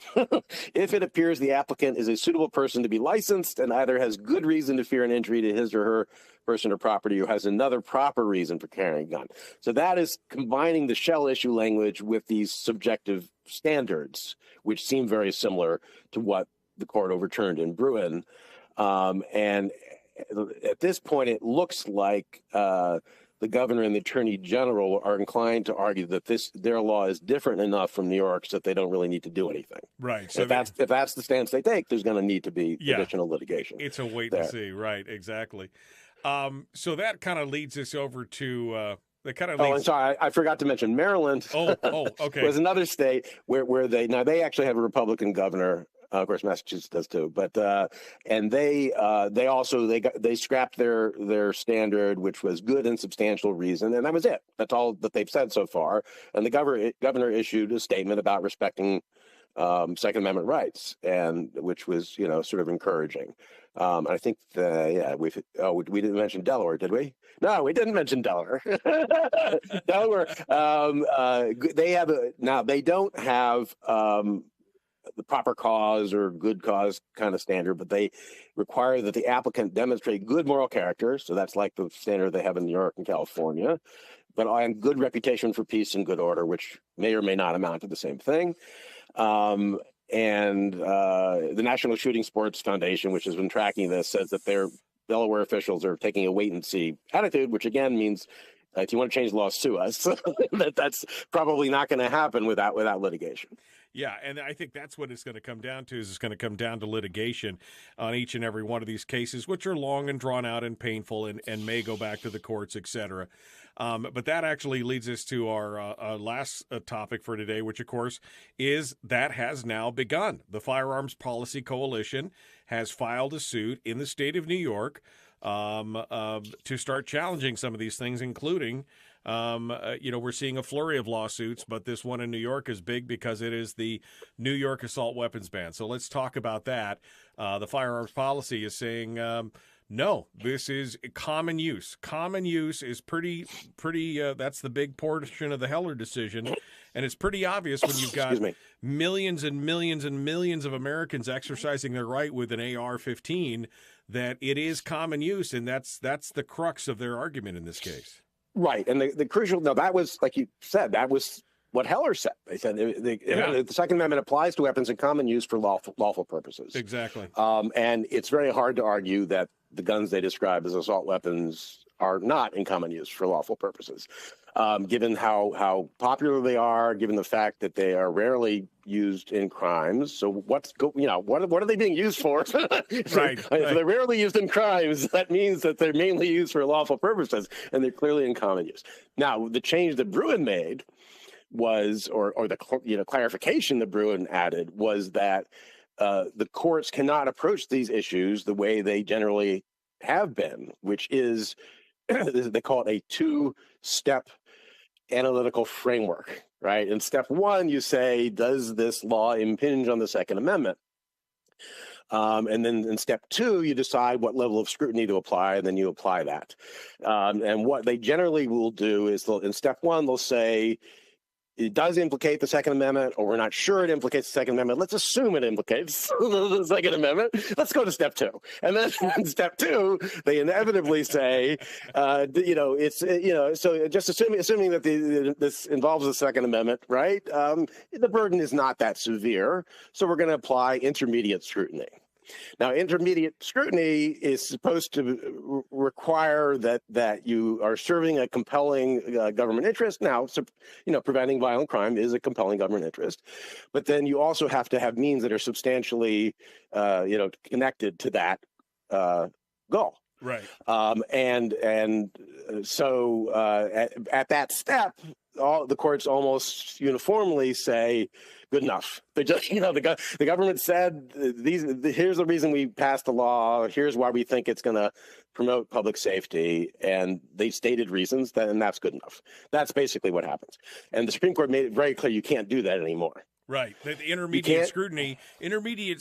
if it appears the applicant is a suitable person to be licensed and either has good reason to fear an injury to his or her person or property or has another proper reason for carrying a gun. So that is combining the shall issue language with these subjective standards, which seem very similar to what the court overturned in Bruin. And at this point, it looks like the governor and the attorney general are inclined to argue that their law is different enough from New York's that they don't really need to do anything. Right. So if that's the stance they take, there's going to need to be additional litigation. It's a wait and see. Right. Exactly. So that kind of leads us over to I'm sorry, I forgot to mention Maryland. Okay. Was another state where they actually have a Republican governor. Of course, Massachusetts does too. But and they scrapped their standard, which was good and substantial reason, and that was it. That's all that they've said so far. And the governor issued a statement about respecting Second Amendment rights, and which was sort of encouraging. I think we didn't mention Delaware, did we? No, we didn't mention Delaware. Delaware, they don't have the proper cause or good cause kind of standard, but they require that the applicant demonstrate good moral character. So that's like the standard they have in New York and California, but on good reputation for peace and good order, which may or may not amount to the same thing. And the National Shooting Sports Foundation, which has been tracking this, says that their Delaware officials are taking a wait and see attitude, which again means if you want to change the law, sue us. That's probably not going to happen without litigation. Yeah, and I think that's what it's going to come down to. Is it's going to come down to litigation on each and every one of these cases, which are long and drawn out and painful and may go back to the courts, et cetera. But that actually leads us to our last topic for today, which, of course, is that has now begun. The Firearms Policy Coalition has filed a suit in the state of New York to start challenging some of these things, including we're seeing a flurry of lawsuits, but this one in New York is big because it is the New York assault weapons ban. So let's talk about that. The firearms policy is saying, no, this is common use. Common use is pretty. That's the big portion of the Heller decision. And it's pretty obvious when you've got millions and millions and millions of Americans exercising their right with an AR-15 that it is common use. And that's the crux of their argument in this case. Right. And the crucial, that was, like you said, that was what Heller said. They said the Second Amendment applies to weapons in common use for lawful purposes. Exactly. And it's very hard to argue that the guns they describe as assault weapons are not in common use for lawful purposes, given how popular they are, given the fact that they are rarely used in crimes. So what are they being used for? Right. If they're rarely used in crimes, that means that they're mainly used for lawful purposes, and they're clearly in common use. Now, the change that Bruin made was, or the clarification that Bruin added was that the courts cannot approach these issues the way they generally have been, which is they call it a two-step analytical framework, right? In step one, you say, does this law impinge on the Second Amendment? And then in step two, you decide what level of scrutiny to apply, and then you apply that. And what they generally will do is in step one, they'll say, it does implicate the Second Amendment, or we're not sure it implicates the Second Amendment. Let's assume it implicates the Second Amendment. Let's go to step two. And then in step two, they inevitably say, so just assuming that this involves the Second Amendment, right? The burden is not that severe. So we're going to apply intermediate scrutiny. Now, intermediate scrutiny is supposed to require that you are serving a compelling government interest. Now, preventing violent crime is a compelling government interest, but then you also have to have means that are substantially, connected to that goal. Right. So at that step, all the courts almost uniformly say, good enough. They just, the government said here's the reason we passed the law. Here's why we think it's going to promote public safety, and they stated reasons, and that's good enough. That's basically what happens. And the Supreme Court made it very clear you can't do that anymore. Right. The intermediate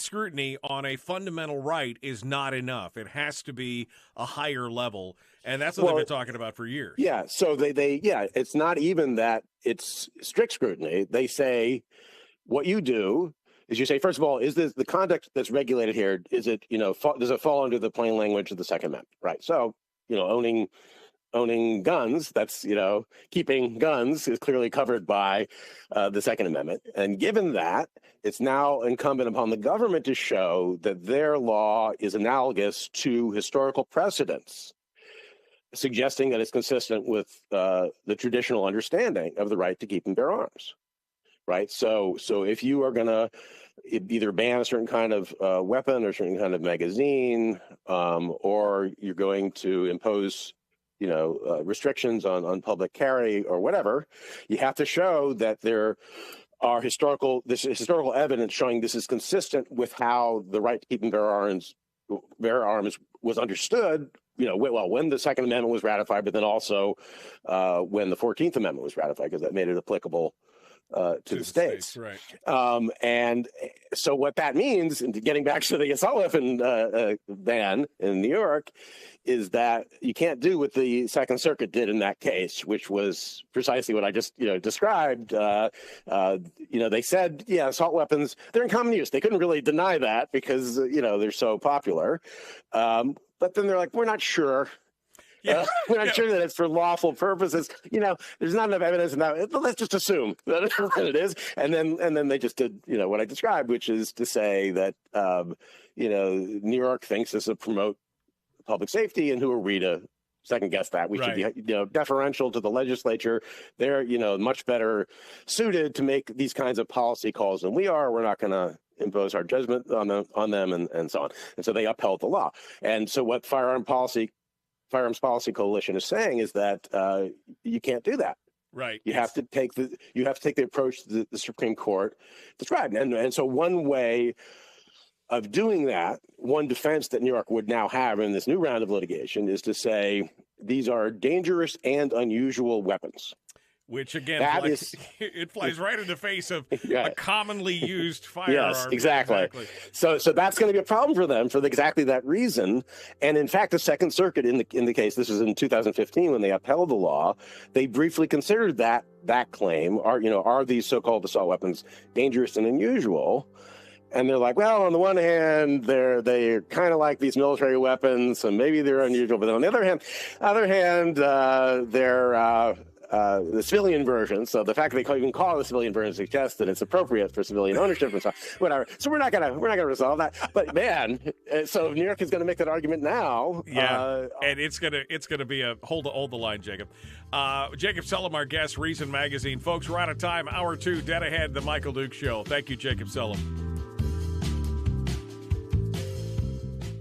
scrutiny on a fundamental right is not enough. It has to be a higher level, and that's what they've been talking about for years. Yeah. So it's not even that it's strict scrutiny. They say what you do is you say, first of all, is this the conduct that's regulated here? Is it, does it fall under the plain language of the Second Amendment? Right. So, owning guns, that's, keeping guns is clearly covered by the Second Amendment. And given that, it's now incumbent upon the government to show that their law is analogous to historical precedents, suggesting that it's consistent with the traditional understanding of the right to keep and bear arms. Right. So if you are going to either ban a certain kind of weapon or a certain kind of magazine, or you're going to impose, restrictions on public carry or whatever, you have to show that there are historical evidence showing this is consistent with how the right to keep and bear arms was understood. When the Second Amendment was ratified, but then also when the 14th Amendment was ratified, because that made it applicable to the states. Right. And so what that means, and getting back to the assault weapon ban in New York, is that you can't do what the Second Circuit did in that case, which was precisely what I just described. They said, assault weapons, they're in common use. They couldn't really deny that because they're so popular. But then they're like, we're not sure. Yeah. We're not sure that it's for lawful purposes. There's not enough evidence in that. But let's just assume that it is. And then they just did, what I described, which is to say that, New York thinks this will promote public safety, and who are we to second guess that? We should be, deferential to the legislature. They're, much better suited to make these kinds of policy calls than we are. We're not going to impose our judgment on them, and so on. And so they upheld the law. And so what Firearms Policy Coalition is saying is that you can't do that. Right. You have to take the approach the Supreme Court described. And so one way of doing that, one defense that New York would now have in this new round of litigation, is to say these are dangerous and unusual weapons. Which again, it flies right in the face of a commonly used firearm. Yes, exactly. So that's going to be a problem for them for exactly that reason. And in fact, the Second Circuit in the case, this was in 2015 when they upheld the law, they briefly considered that claim. Are these so-called assault weapons dangerous and unusual? And they're like, well, on the one hand, they're kind of like these military weapons, so maybe they're unusual. But on the other hand, they're the civilian version. So the fact that they even call it the civilian version suggests that it's appropriate for civilian ownership and stuff. Whatever. So we're not gonna resolve that. But man, so New York is going to make that argument now. Yeah, and it's gonna be a hold the line, Jacob. Jacob Sullum, our guest, Reason Magazine. Folks, we're out of time. Hour 2, dead ahead. The Michael Duke Show. Thank you, Jacob Sullum.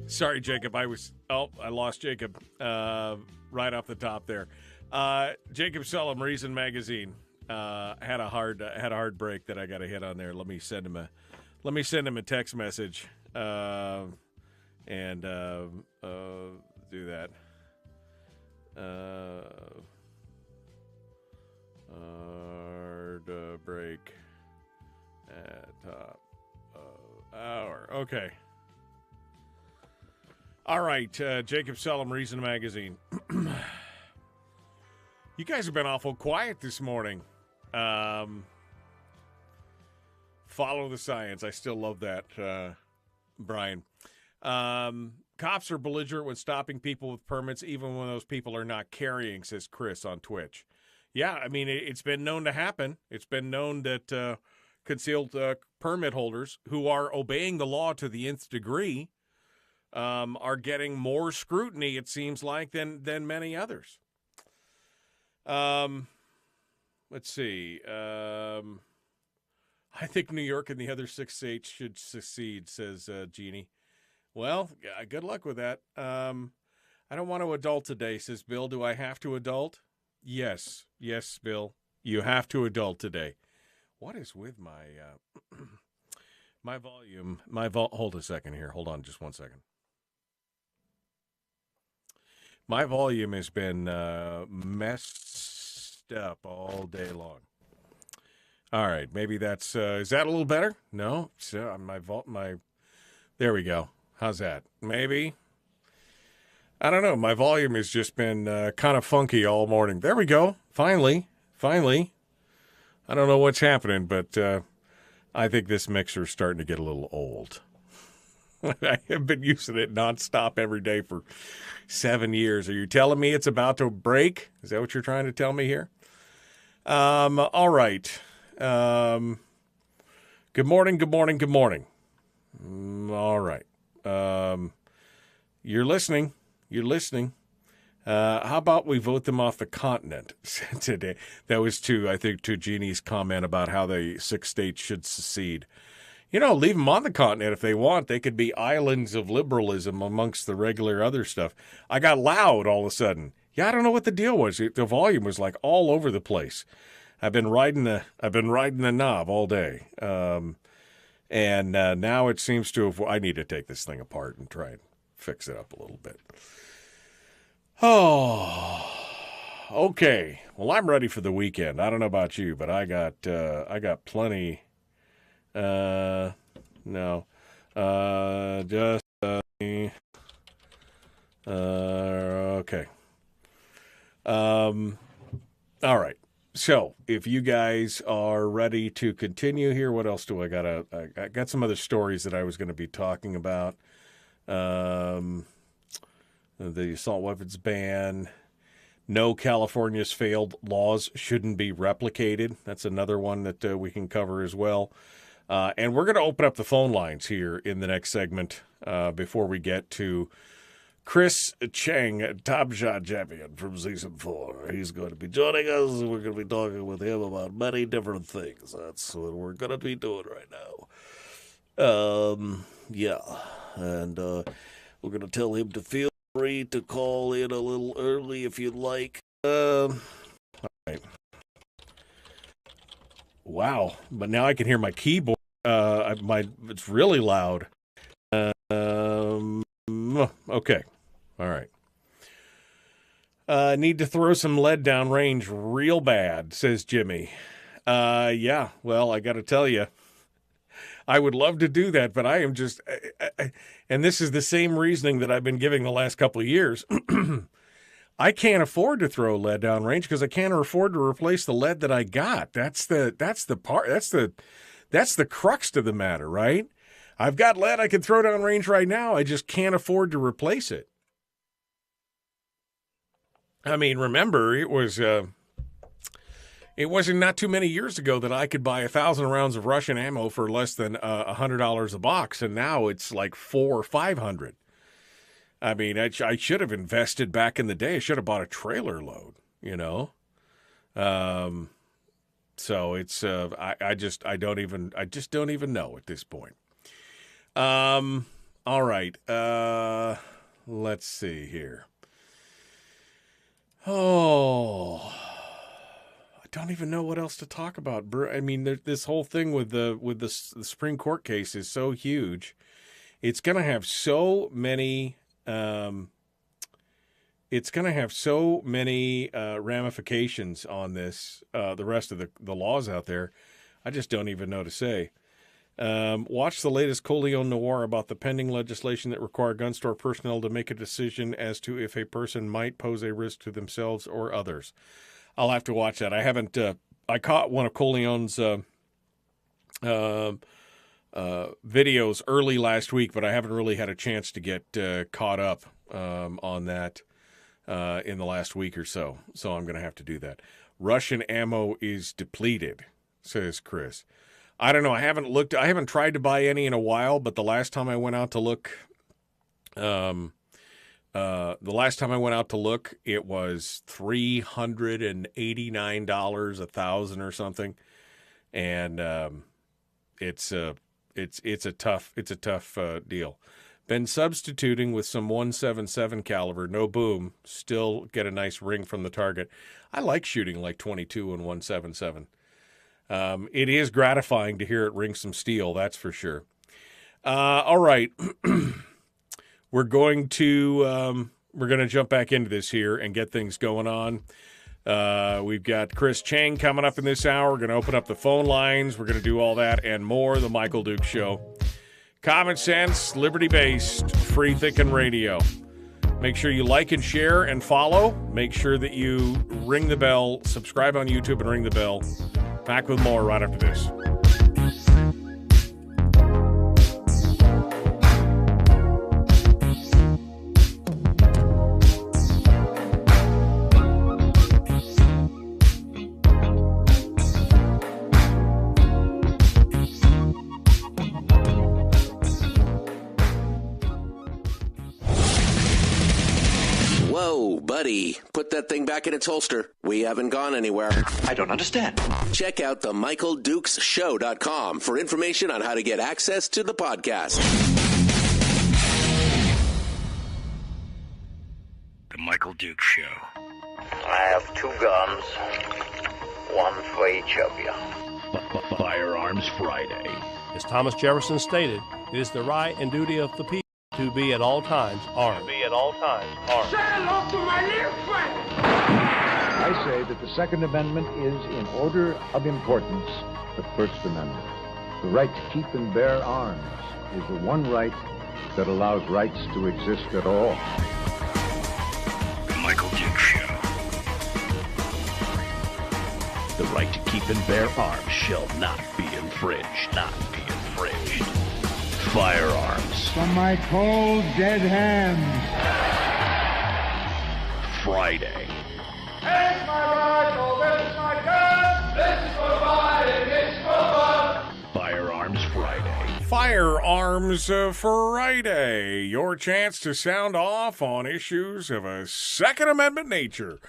Sorry, Jacob. I lost Jacob right off the top there. Jacob Sullum, Reason Magazine, had a hard break that I got to hit on there. Let me send him a text message, and do that. Hard break at top of hour. Okay. All right, Jacob Sullum, Reason Magazine. You guys have been awful quiet this morning. Follow the science. I still love that, Brian. Cops are belligerent when stopping people with permits, even when those people are not carrying, says Chris on Twitch. Yeah, I mean, it's been known to happen. It's been known that concealed permit holders who are obeying the law to the nth degree are getting more scrutiny, it seems like, than many others. Let's see. I think New York and the other 6 states should secede, says Jeannie. Well, good luck with that. I don't want to adult today, says Bill. Do I have to adult? Yes. Yes, Bill. You have to adult today. What is with my my volume? Hold a second here. Hold on just 1 second. My volume has been messed up all day long. All right, maybe that's is that a little better? No, so there we go. How's that? Maybe. I don't know. My volume has just been kind of funky all morning. There we go. Finally. I don't know what's happening, but I think this mixer is starting to get a little old. I have been using it nonstop every day for 7 years. Are you telling me it's about to break? Is that what you're trying to tell me here? All right. Good morning. All right. You're listening. How about we vote them off the continent today? That was I think to Jeannie's comment about how the 6 states should secede. Leave them on the continent if they want. They could be islands of liberalism amongst the regular other stuff. I got loud all of a sudden. Yeah, I don't know what the deal was. The volume was like all over the place. I've been riding the knob all day. And now it seems to have. I need to take this thing apart and try and fix it up a little bit. Oh, okay. Well, I'm ready for the weekend. I don't know about you, but I got plenty. No, just okay. All right. So, if you guys are ready to continue here, what else do I got? I got some other stories that I was going to be talking about. The assault weapons ban. No, California's failed laws shouldn't be replicated. That's another one that we can cover as well. And we're going to open up the phone lines here in the next segment before we get to Chris Cheng, Top Shot champion from Season 4. He's going to be joining us. We're going to be talking with him about many different things. That's what we're going to be doing right now. Yeah. And we're going to tell him to feel free to call in a little early if you'd like. All right. Wow. But now I can hear my keyboard. It's really loud. Okay. All right. Need to throw some lead down range real bad, says Jimmy. Yeah, well, I got to tell you, I would love to do that, but I am just, and this is the same reasoning that I've been giving the last couple of years. I can't afford to throw lead down range because I can't afford to replace the lead that I got. That's the crux to the matter, right? I've got lead I can throw down range right now. I just can't afford to replace it. I mean, remember, it wasn't not too many years ago that I could buy 1,000 rounds of Russian ammo for less than $100 a box, and now it's like $400 or $500. I mean, I should have invested back in the day. I should have bought a trailer load, So it's I just don't even know at this point. All right. Let's see here. Oh, I don't even know what else to talk about. I mean, this whole thing with the Supreme Court case is so huge. It's going to have so many. It's going to have so many ramifications on this. The rest of the laws out there, I just don't even know to say. Watch the latest Coleon Noir about the pending legislation that require gun store personnel to make a decision as to if a person might pose a risk to themselves or others. I'll have to watch that. I haven't. I caught one of Coleon's videos early last week, but I haven't really had a chance to get caught up on that in the last week or so. So I'm going to have to do that. Russian ammo is depleted, says Chris. I don't know. I haven't tried to buy any in a while, but the last time I went out to look, it was $389, 1,000 or something. And, it's a tough deal. Been substituting with some 177 caliber, no boom, still get a nice ring from the target. I like shooting like 22 and 177. It is gratifying to hear it ring some steel, that's for sure. All right. We're going to jump back into this here and get things going on. We've got Chris Cheng coming up in this hour. We're going to open up the phone lines. We're going to do all that and more. The Michael Duke Show. Common sense, liberty-based, free-thinking radio. Make sure you like and share and follow. Make sure that you ring the bell, subscribe on YouTube and ring the bell. Back with more right after this. Whoa, buddy. Put that thing back in its holster. We haven't gone anywhere. I don't understand. Check out the MichaelDukesShow.com for information on how to get access to the podcast. The Michael Duke Show. I have 2 guns, one for each of you. Firearms Friday. As Thomas Jefferson stated, it is the right and duty of the people to be at all times armed. Say hello to my little friend. I say that the Second Amendment is, in order of importance, the First Amendment. The right to keep and bear arms is the one right that allows rights to exist at all. The Michael Duke Show. The right to keep and bear arms shall not be infringed. Not be infringed. Firearms. From my cold, dead hands. Friday. Here's my rifle, this is my gun. This is for fighting, this is for fun. Firearms Friday. Firearms Friday. Your chance to sound off on issues of a Second Amendment nature.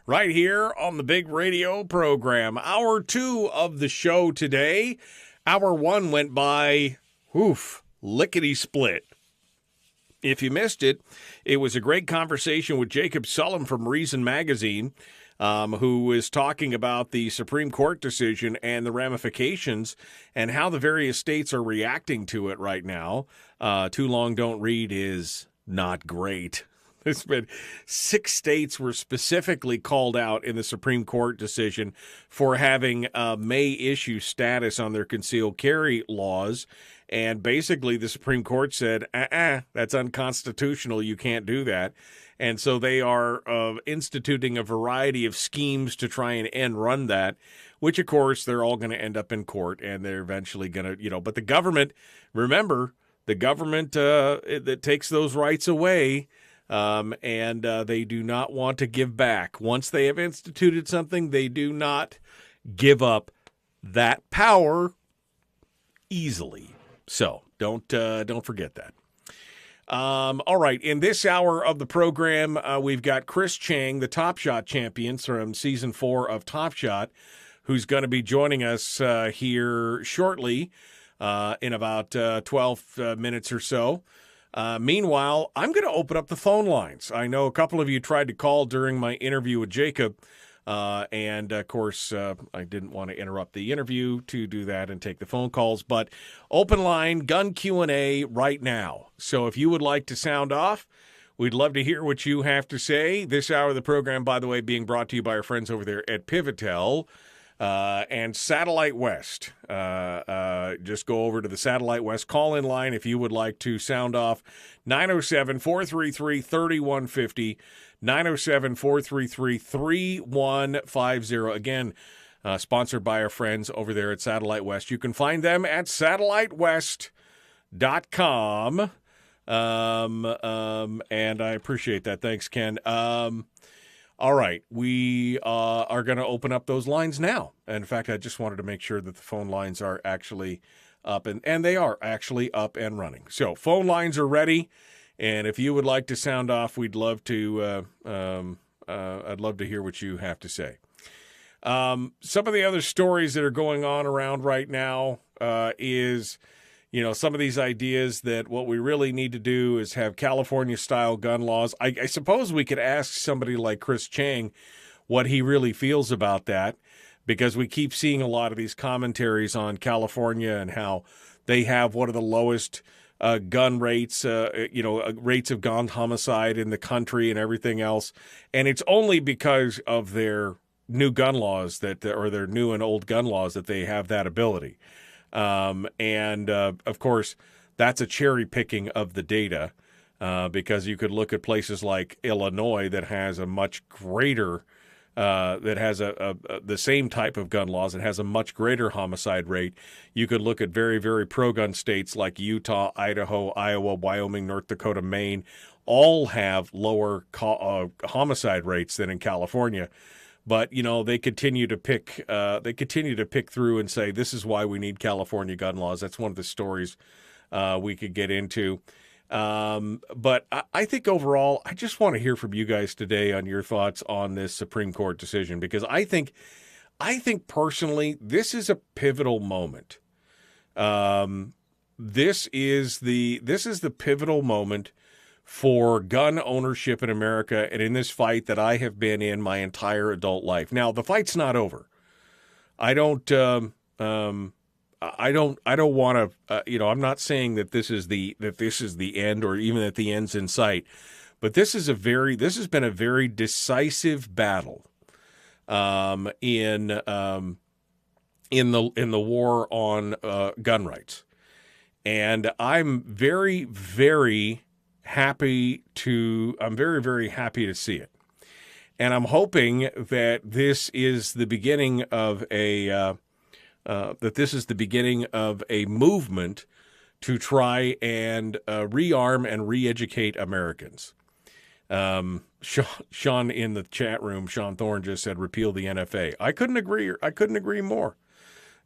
Right here on the big radio program. Hour 2 of the show today. Hour 1 went by, lickety-split. If you missed it, it was a great conversation with Jacob Sullum from Reason Magazine, who was talking about the Supreme Court decision and the ramifications and how the various states are reacting to it right now. Too long don't read is not great. There's been 6 states were specifically called out in the Supreme Court decision for having may issue status on their concealed carry laws. And basically the Supreme Court said, that's unconstitutional. You can't do that. And so they are instituting a variety of schemes to try and end run that, which, of course, they're all going to end up in court, and they're eventually going to, but the government, remember, the government that takes those rights away, and they do not want to give back. Once they have instituted something, they do not give up that power easily. So don't forget that. All right. In this hour of the program, we've got Chris Cheng, the Top Shot champion from season 4 of Top Shot, who's going to be joining us here shortly in about 12 minutes or so. Meanwhile, I'm going to open up the phone lines. I know a couple of you tried to call during my interview with Jacob. And, of course, I didn't want to interrupt the interview to do that and take the phone calls. But open line, gun Q&A right now. So if you would like to sound off, we'd love to hear what you have to say. This hour of the program, by the way, being brought to you by our friends over there at Pivotel and Satellite West. Just go over to the Satellite West call-in line if you would like to sound off. 907-433-3150. 907-433-3150. Again, sponsored by our friends over there at Satellite West. You can find them at satellitewest.com. And I appreciate that. Thanks, Ken. All right. We are going to open up those lines now. And in fact, I just wanted to make sure that the phone lines are actually up, and they are actually up and running. So phone lines are ready. And if you would like to sound off, we'd love to. I'd love to hear what you have to say. Some of the other stories that are going on around right now is, some of these ideas that what we really need to do is have California-style gun laws. I suppose we could ask somebody like Chris Cheng what he really feels about that, because we keep seeing a lot of these commentaries on California and how they have one of the lowest gun rates, rates of gun homicide in the country and everything else. And it's only because of their new gun laws or their new and old gun laws that they have that ability. Of course, that's a cherry picking of the data, because you could look at places like Illinois that has a much greater, that has the same type of gun laws. It has a much greater homicide rate. You could look at very, very pro-gun states like Utah, Idaho, Iowa, Wyoming, North Dakota, Maine, all have lower homicide rates than in California. But, they continue to pick through and say, this is why we need California gun laws. That's one of the stories we could get into. But I think overall, I just want to hear from you guys today on your thoughts on this Supreme Court decision, because I think personally, this is a pivotal moment. This is the pivotal moment for gun ownership in America, and in this fight that I have been in my entire adult life. Now, the fight's not over. I don't want to. I'm not saying that this is the end, or even that the end's in sight. But this has been a very decisive battle in the war on gun rights, and I'm very, very happy to see it. And I'm hoping that this is the beginning of a movement to try and rearm and re-educate Americans. Sean in the chat room, Sean Thorne, just said repeal the NFA. I couldn't agree more.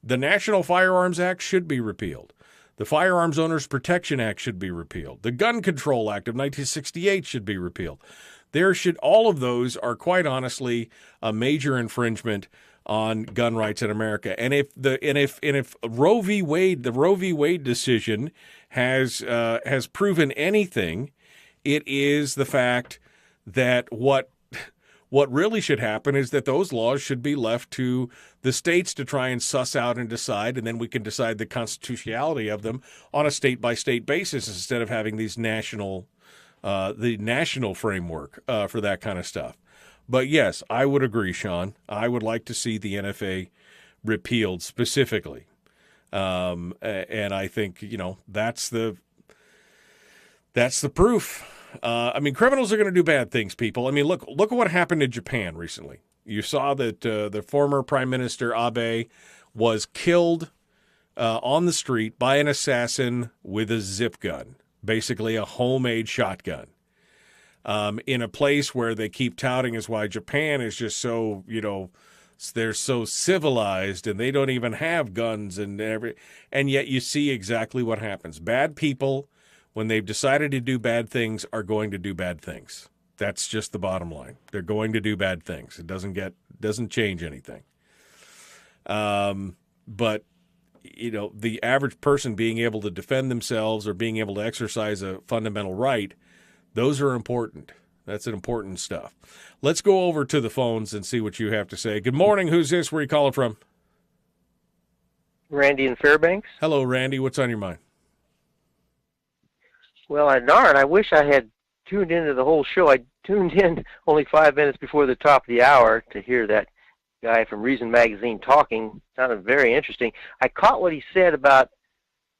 The National Firearms Act should be repealed. The Firearms Owners Protection Act should be repealed. The Gun Control Act of 1968 should be repealed. All of those are, quite honestly, a major infringement on gun rights in America. And if Roe v. Wade, the Roe v. Wade decision has proven anything, it is the fact that what really should happen is that those laws should be left to the states to try and suss out and decide, and then we can decide the constitutionality of them on a state-by-state basis instead of having these the national framework for that kind of stuff. But yes, I would agree, Sean. I would like to see the NFA repealed specifically. And I think, that's the proof. Criminals are going to do bad things, people. Look at what happened in Japan recently. You saw that the former Prime Minister Abe was killed on the street by an assassin with a zip gun, basically a homemade shotgun, in a place where they keep touting as why Japan is just so, they're so civilized and they don't even have guns and yet you see exactly what happens. Bad people, when they've decided to do bad things, are going to do bad things. That's just the bottom line. They're going to do bad things. It doesn't change anything. But the average person being able to defend themselves or being able to exercise a fundamental right, those are important. That's an important stuff. Let's go over to the phones and see what you have to say. Good morning. Who's this? Where are you calling from? Randy in Fairbanks. Hello, Randy. What's on your mind? Well, I wish I had tuned into the whole show. I tuned in only 5 minutes before the top of the hour to hear that guy from Reason Magazine talking. Sounded very interesting. I caught what he said about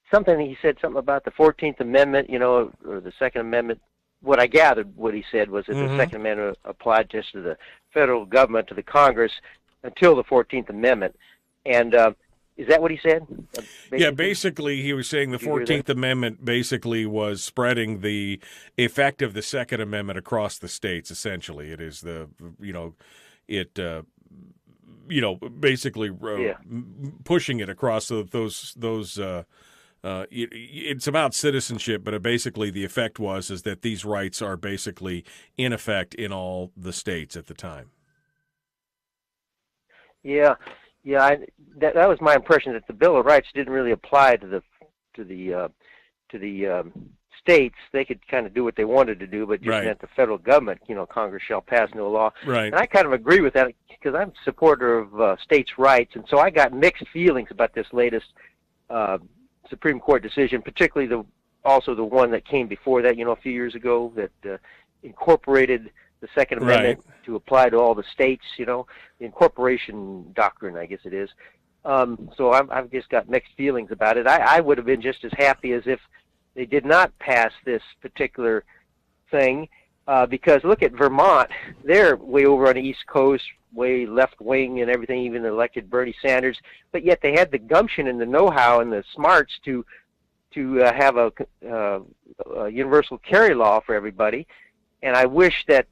something. He said something about the 14th Amendment, or the Second Amendment. What I gathered, what he said was that the Second Amendment applied just to the federal government, to the Congress, until the 14th Amendment. And is that what he said? Yeah, basically he was saying the 14th Amendment basically was spreading the effect of the Second Amendment across the states, essentially. It is basically pushing it across those it's about citizenship, but basically the effect is that these rights are basically in effect in all the states at the time. Yeah, that was my impression, that the Bill of Rights didn't really apply to the states, they could kind of do what they wanted to do, but just Right. meant the federal government, Congress shall pass no law. Right. And I kind of agree with that because I'm a supporter of states' rights, and so I got mixed feelings about this latest Supreme Court decision, particularly also the one that came before that, a few years ago, that incorporated the Second Amendment to apply to all the states, the incorporation doctrine, I guess it is. So I've just got mixed feelings about it. I would have been just as happy as if they did not pass this particular thing, because look at Vermont. They're way over on the East Coast, way left-wing and everything, even elected Bernie Sanders, but yet they had the gumption and the know-how and the smarts to have a universal carry law for everybody. And I wish that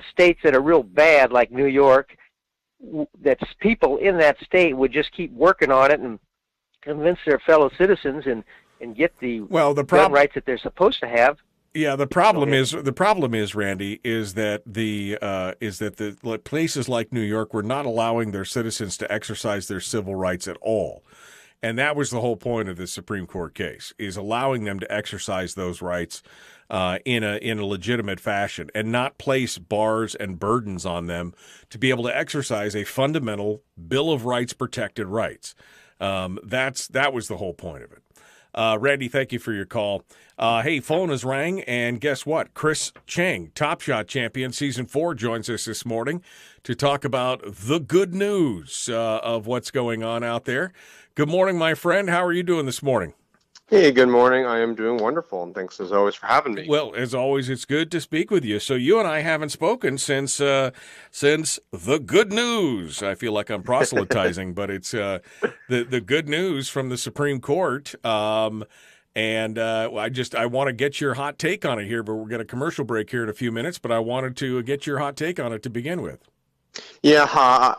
states that are real bad, like New York, that people in that state would just keep working on it and convince their fellow citizens and get the gun rights that they're supposed to have. Yeah, the problem is, Randy, is that the places like New York were not allowing their citizens to exercise their civil rights at all. And that was the whole point of the Supreme Court case, is allowing them to exercise those rights in a legitimate fashion and not place bars and burdens on them to be able to exercise a fundamental Bill of Rights protected rights. That was the whole point of it. Randy, thank you for your call. Hey, phone has rang, and guess what? Chris Cheng, Top Shot champion, Season 4, joins us this morning to talk about the good news of what's going on out there. Good morning, my friend. How are you doing this morning? Hey, good morning. I am doing wonderful, and thanks as always for having me. Well, as always, it's good to speak with you. So you and I haven't spoken since the good news. I feel like I'm proselytizing, but it's the good news from the Supreme Court. I want to get your hot take on it here, but we're going to commercial break here in a few minutes. But I wanted to get your hot take on it to begin with. Yeah,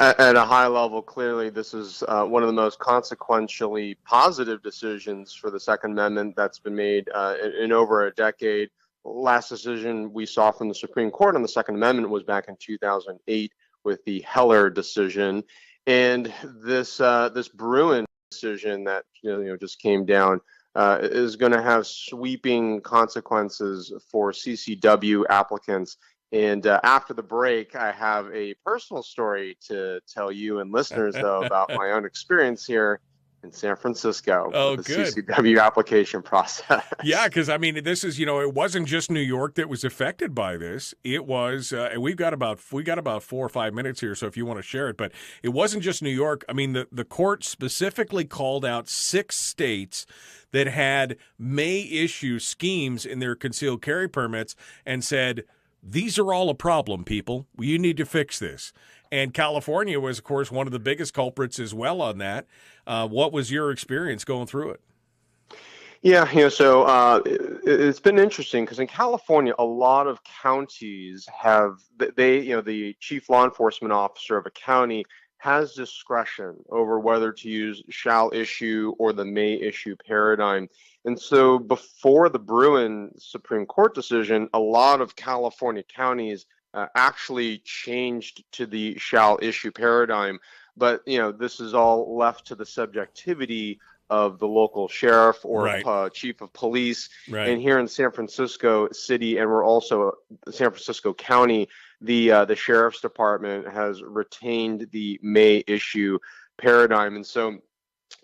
at a high level, clearly this is one of the most consequentially positive decisions for the Second Amendment that's been made in over a decade. Last decision we saw from the Supreme Court on the Second Amendment was back in 2008 with the Heller decision, and this Bruin decision that just came down is going to have sweeping consequences for CCW applicants. And after the break, I have a personal story to tell you and listeners, though, about my own experience here in San Francisco. Oh, with the good. CCW application process. Yeah, because, this is, it wasn't just New York that was affected by this. It was, and we got about 4 or 5 minutes here, so if you want to share it. But it wasn't just New York. The court specifically called out 6 states that had may issue schemes in their concealed carry permits and said, these are all a problem, people. You need to fix this. And California was, of course, one of the biggest culprits as well on that. What was your experience going through it? Yeah, so it's been interesting because in California, a lot of counties have, the chief law enforcement officer of a county has discretion over whether to use shall issue or the may issue paradigm. And so before the Bruin Supreme Court decision, a lot of California counties actually changed to the shall issue paradigm. But, this is all left to the subjectivity of the local sheriff or chief of police. Right. And here in San Francisco City, and we're also San Francisco County, the sheriff's department has retained the may issue paradigm. And so,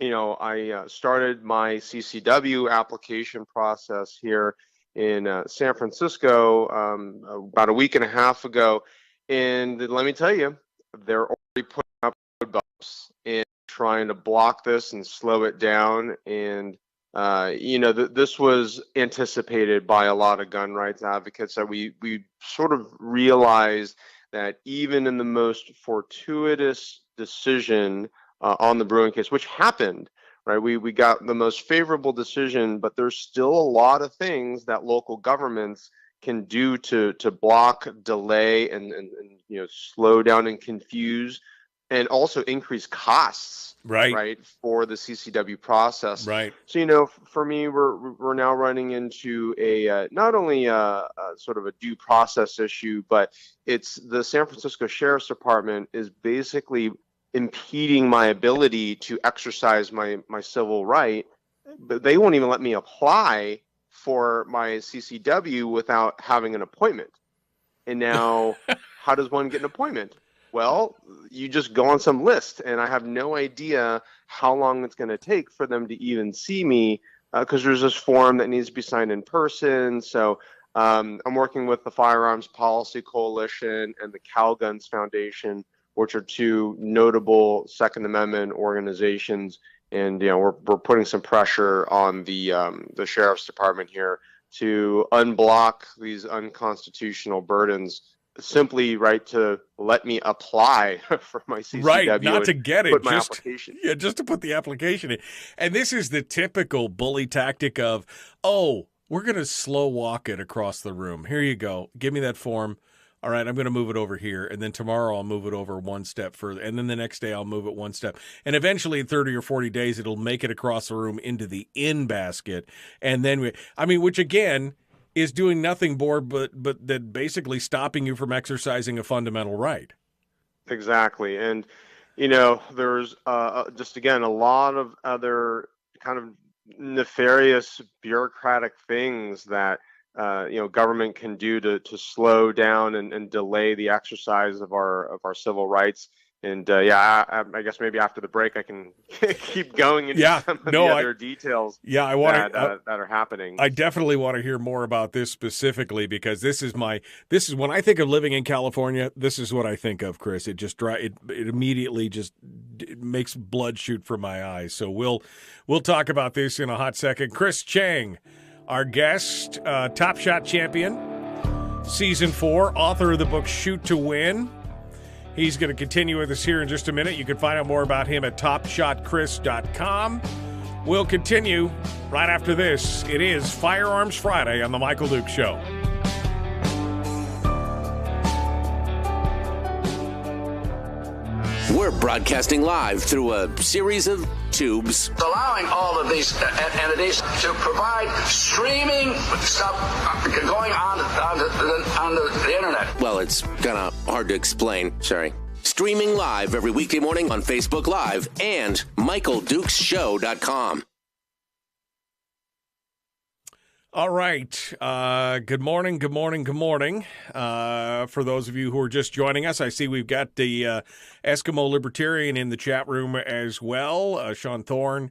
I started my CCW application process here in San Francisco about a week and a half ago. And let me tell you, they're already putting up road bumps and trying to block this and slow it down. And, this was anticipated by a lot of gun rights advocates, that we sort of realized that even in the most fortuitous decision on the Bruin case, which happened, right? We got the most favorable decision, but there's still a lot of things that local governments can do to block, delay, and slow down and confuse, and also increase costs, right, for the CCW process. Right. So for me, we're now running into a not only a sort of a due process issue, but it's the San Francisco Sheriff's Department is basically impeding my ability to exercise my civil right but they won't even let me apply for my CCW without having an appointment. And now, how does one get an appointment? Well, you just go on some list, and I have no idea how long it's going to take for them to even see me, because there's this form that needs to be signed in person. So I'm working with the Firearms Policy Coalition and the Cal Guns Foundation, which are two notable Second Amendment organizations. And we're putting some pressure on the sheriff's department here to unblock these unconstitutional burdens, simply to let me apply for my CCW. Right, not to get it, put my application. Yeah, just to put the application in. And this is the typical bully tactic of, oh, we're going to slow walk it across the room. Here you go. Give me that form. All right, I'm going to move it over here, and then tomorrow I'll move it over one step further, and then the next day I'll move it one step. And eventually in 30 or 40 days, it'll make it across the room into the in basket. And then, which again is doing nothing more but that basically stopping you from exercising a fundamental right. Exactly. And, there's just, again, a lot of other kind of nefarious bureaucratic things that government can do to slow down and delay the exercise of our civil rights. And I guess maybe after the break I can keep going into some of the other details. Yeah, I want that are happening. I definitely want to hear more about this specifically, because this is when I think of living in California. This is what I think of, Chris. It just it immediately just makes blood shoot from my eyes. So we'll talk about this in a hot second. Chris Cheng, our guest, Top Shot champion, Season 4, author of the book Shoot to Win. He's going to continue with us here in just a minute. You can find out more about him at TopShotChris.com. We'll continue right after this. It is Firearms Friday on The Michael Duke Show. We're broadcasting live through a series of tubes. Allowing all of these entities to provide streaming stuff going on the internet. Well, it's kind of hard to explain. Sorry. Streaming live every weekday morning on Facebook Live and MichaelDukesShow.com. All right. Good morning. For those of you who are just joining us, I see we've got the Eskimo Libertarian in the chat room as well. Sean Thorne,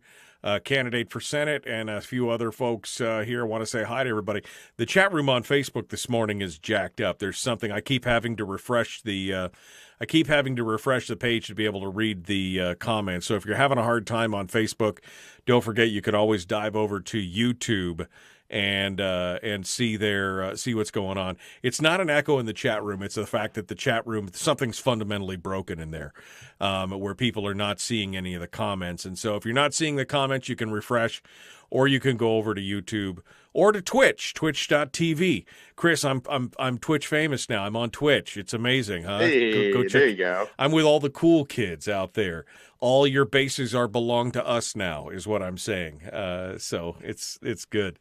candidate for Senate, and a few other folks here. I want to say hi to everybody. The chat room on Facebook this morning is jacked up. There's something I keep having to refresh the page to be able to read the comments. So if you're having a hard time on Facebook, don't forget you could always dive over to YouTube and see what's going on. It's not an echo in the chat room. It's the fact that the chat room, something's fundamentally broken in there, where people are not seeing any of the comments. And so if you're not seeing the comments, you can refresh, or you can go over to YouTube or to Twitch, twitch.tv. Chris, I'm Twitch famous now. I'm on Twitch. It's amazing, huh? Hey, go check. There you go. I'm with all the cool kids out there. All your bases belong to us now, is what I'm saying. So it's good.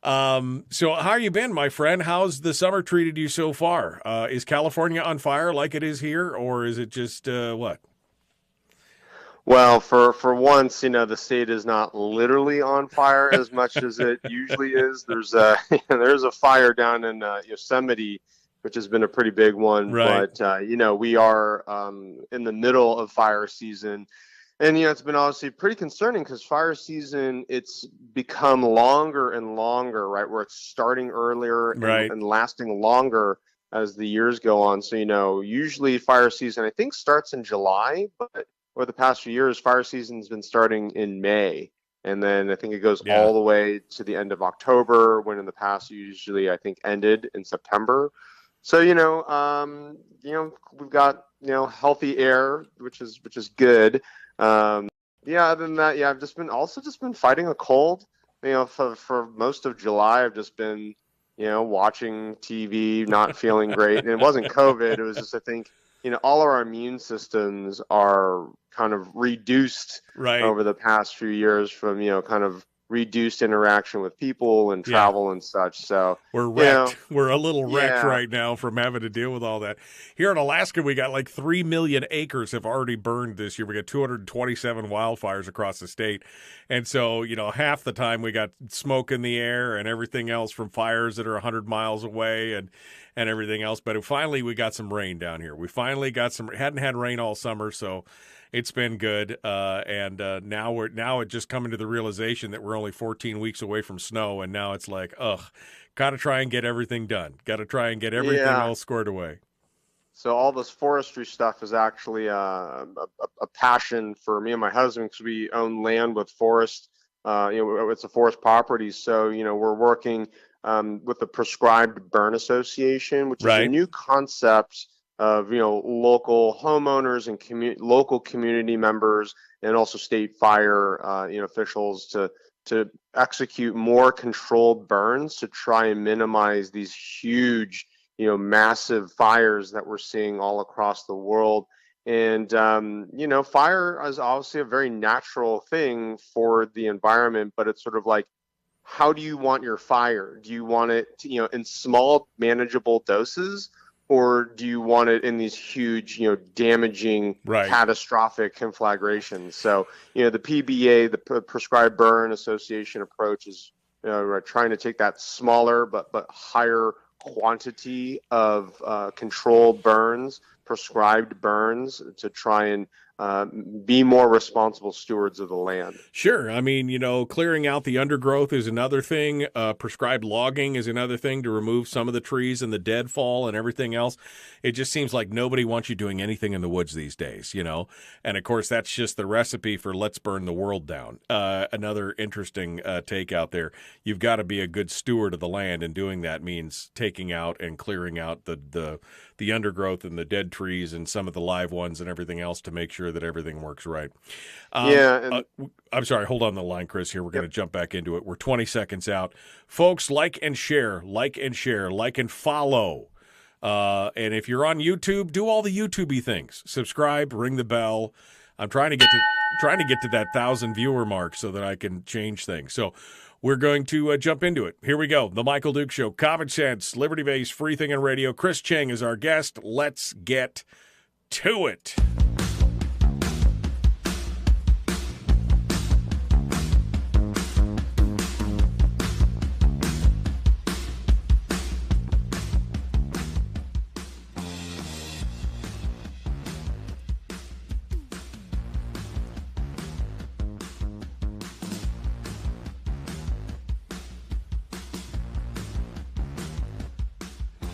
So how you been, my friend? How's the summer treated you so far? Is California on fire like it is here, or is it just what? Well, for once, the state is not literally on fire as much as it usually is. There's a fire down in Yosemite, which has been a pretty big one. Right. But we are in the middle of fire season. And, it's been obviously pretty concerning because fire season, it's become longer and longer, right, where it's starting earlier and lasting longer as the years go on. So, usually fire season, I think, starts in July, but over the past few years, fire season's been starting in May. And then I think it goes all the way to the end of October, when in the past usually, I think, ended in September. So, we've got, healthy air, which is good. Other than that, I've just been fighting a cold. For most of July, I've just been, watching TV, not feeling great. And it wasn't COVID. It was just, I think, all of our immune systems are kind of reduced over the past few years from, kind of reduced interaction with people and travel and such. So we're wrecked. We're a little wrecked Yeah. right now from having to deal with all that. Here in Alaska, we got like 3 million acres have already burned this year. We got 227 wildfires across the state. And so, you know, half the time we got smoke in the air and everything else from fires that are 100 miles away and everything else. But finally, we got some rain down here. We finally got hadn't had rain all summer, so it's been good. Now it's just coming to the realization that we're only 14 weeks away from snow, and now it's like, got to try and get everything done. Got to try and get everything all squared away. So all this forestry stuff is actually a passion for me and my husband, because we own land with forest. It's a forest property. So, we're working with the Prescribed Burn Association, which is a new concept of, local homeowners and local community members, and also state fire, officials to execute more controlled burns to try and minimize these huge, massive fires that we're seeing all across the world. And, fire is obviously a very natural thing for the environment, but it's sort of like, how do you want your fire? Do you want it to, in small, manageable doses? Or do you want it in these huge, damaging, catastrophic conflagrations? So, the PBA, the Prescribed Burn Association approach is trying to take that smaller but higher quantity of controlled burns, prescribed burns, to try and be more responsible stewards of the land. Sure. I mean, clearing out the undergrowth is another thing. Prescribed logging is another thing to remove some of the trees and the deadfall and everything else. It just seems like nobody wants you doing anything in the woods these days, And, of course, that's just the recipe for let's burn the world down. Another interesting take out there. You've got to be a good steward of the land, and doing that means taking out and clearing out the undergrowth and the dead trees and some of the live ones and everything else to make sure that everything works right. I'm sorry. Hold on the line, Chris, here. We're going to jump back into it. We're 20 seconds out. Folks, like and share, like and follow. And if you're on YouTube, do all the YouTube-y things. Subscribe, ring the bell. I'm trying to get to that 1,000 viewer mark so that I can change things. So we're going to jump into it. Here we go. The Michael Duke Show. Common sense, liberty-based, free thinking radio. Chris Cheng is our guest. Let's get to it.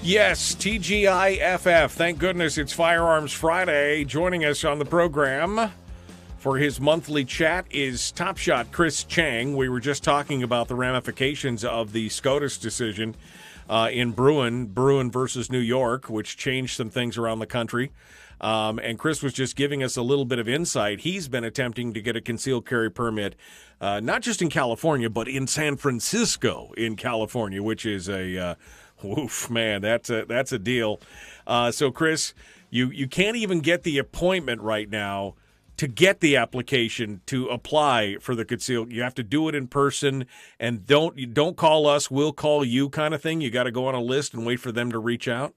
Yes, TGIFF. Thank goodness it's Firearms Friday. Joining us on the program for his monthly chat is Top Shot Chris Cheng. We were just talking about the ramifications of the SCOTUS decision in Bruin versus New York, which changed some things around the country. And Chris was just giving us a little bit of insight. He's been attempting to get a concealed carry permit, not just in California, but in San Francisco in California, which is a oof, man, that's a deal. So, Chris, you can't even get the appointment right now to get the application to apply for the concealed. You have to do it in person, and don't call us, we'll call you kind of thing. You got to go on a list and wait for them to reach out.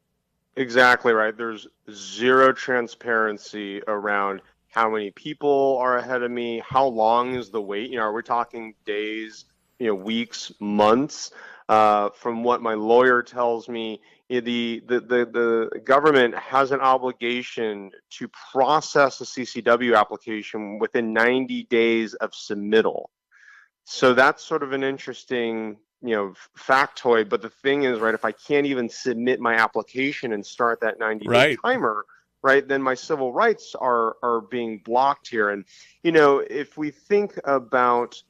Exactly right. There's zero transparency around how many people are ahead of me, how long is the wait. Are we talking days, weeks, months? From what my lawyer tells me, the government has an obligation to process a CCW application within 90 days of submittal. So that's sort of an interesting, factoid. But the thing is, right, if I can't even submit my application and start that 90-day timer, right, then my civil rights are being blocked here. And, if we think about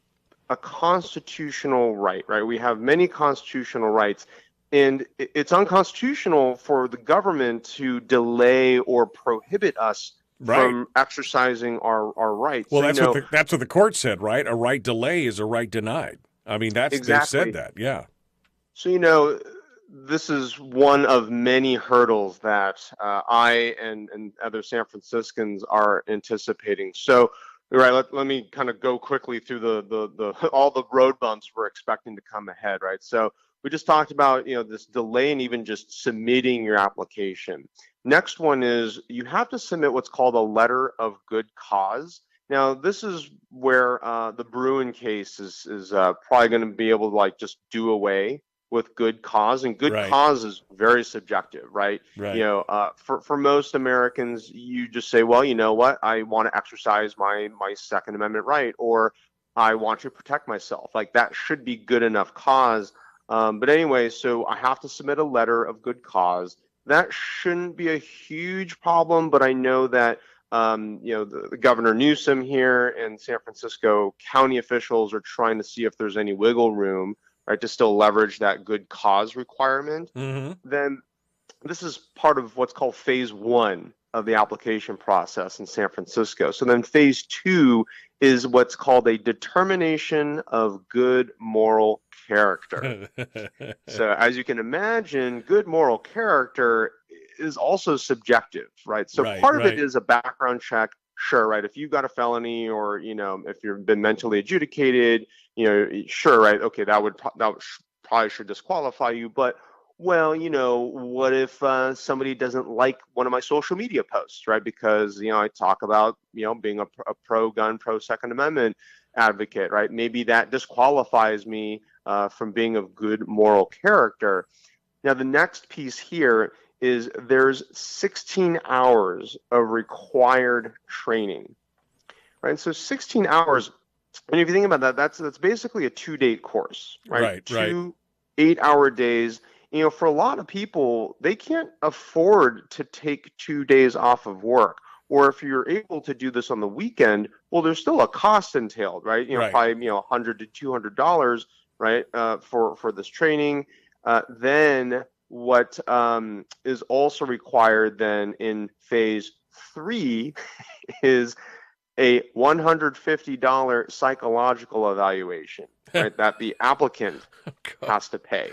a constitutional right, we have many constitutional rights, and it's unconstitutional for the government to delay or prohibit us from exercising our rights. Well, that's what the court said, right? A right delay is a right denied. I mean, they've said that, yeah. So, this is one of many hurdles that I and other San Franciscans are anticipating. So, Right. Let me kind of go quickly through the all the road bumps we're expecting to come ahead. Right. So we just talked about, this delay in even just submitting your application. Next one is you have to submit what's called a letter of good cause. Now, this is where the Bruin case is probably going to be able to just do away with good cause, and good cause is very subjective, right? For most Americans, you just say, well, you know what, I want to exercise my Second Amendment right, or I want to protect myself. That should be good enough cause. But anyway, so I have to submit a letter of good cause. That shouldn't be a huge problem, but I know that the Governor Newsom here and San Francisco County officials are trying to see if there's any wiggle room, right, to still leverage that good cause requirement. Then this is part of what's called phase 1 of the application process in San Francisco. So then phase 2 is what's called a determination of good moral character. So as you can imagine, good moral character is also subjective, right? So part of it is a background check. Sure, right. If you've got a felony, or if you've been mentally adjudicated, sure, right. Okay, that probably should disqualify you. But what if somebody doesn't like one of my social media posts, right? Because I talk about being a pro-gun, pro-Second Amendment advocate, right? Maybe that disqualifies me from being of good moral character. Now, the next piece here is there's 16 hours of required training, right? So 16 hours, and if you think about that, that's basically a 2-day course, right? Two 8-hour days. For a lot of people, they can't afford to take 2 days off of work. Or if you're able to do this on the weekend, well, there's still a cost entailed, right? Probably $100 to $200, right, for this training. Then what is also required then in phase 3 is a $150 psychological evaluation, right, that the applicant has to pay.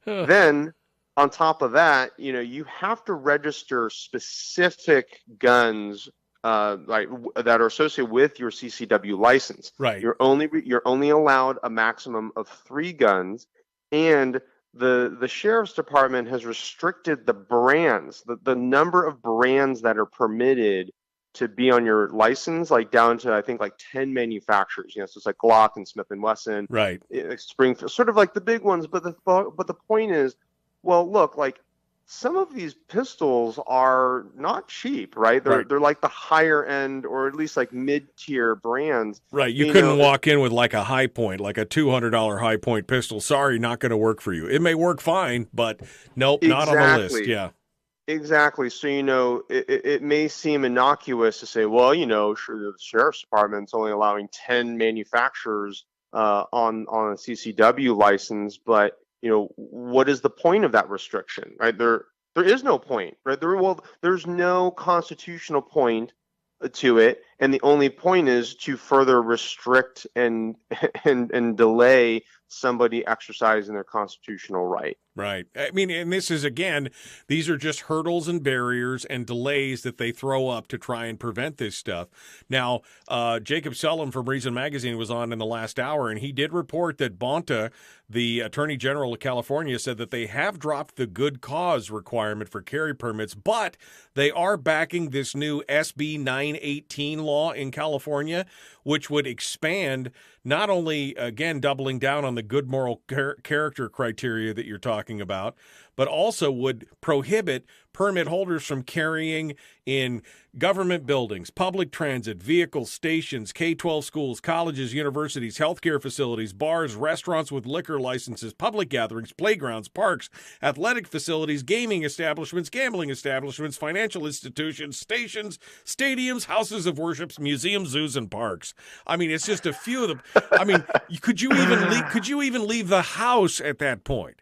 Then on top of that, you have to register specific guns that are associated with your CCW license. Right. You're only allowed a maximum of 3 guns, and the sheriff's department has restricted the brands, the number of brands that are permitted to be on your license, down to I think 10 manufacturers. So it's like Glock and Smith and Wesson, right? Springfield, sort of like the big ones. But the point is, well, look, some of these pistols are not cheap, right? They're like the higher end, or at least mid-tier brands. Right. You couldn't walk in with a high point, like a $200 high point pistol. Sorry, not going to work for you. It may work fine, but nope, not on the list. Yeah. Exactly. So, it may seem innocuous to say, well, sure, the sheriff's department's only allowing 10 manufacturers on a CCW license, but what is the point of that restriction, right? There is no point, right? There's no constitutional point to it, and the only point is to further restrict and delay somebody exercising their constitutional right. Right. I mean, and this is, again, these are just hurdles and barriers and delays that they throw up to try and prevent this stuff. Now, Jacob Sullum from Reason Magazine was on in the last hour, and he did report that Bonta, the Attorney General of California, said that they have dropped the good cause requirement for carry permits, but they are backing this new SB 918 law in California, which would expand, not only, again, doubling down on the good moral character criteria that you're talking about, but also would prohibit permit holders from carrying in government buildings, public transit, vehicles, stations, K-12 schools, colleges, universities, healthcare facilities, bars, restaurants with liquor licenses, public gatherings, playgrounds, parks, athletic facilities, gaming establishments, gambling establishments, financial institutions, stations, stadiums, houses of worship, museums, zoos, and parks. I mean, it's just a few of them. I mean, could you even leave the house at that point?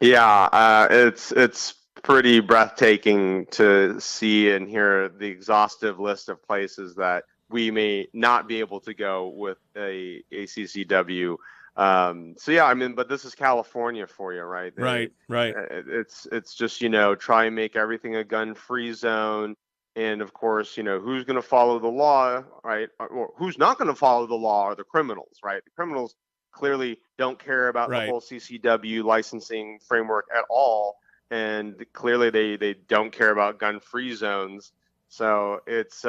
Yeah, it's pretty breathtaking to see and hear the exhaustive list of places that we may not be able to go with a CCW. So yeah, I mean, but this is California for you, right? Right. It's just, try and make everything a gun-free zone. And of course, who's going to follow the law, right? Or who's not going to follow the law are the criminals, right? The criminals clearly don't care about the whole CCW licensing framework at all. And clearly they don't care about gun-free zones. So it's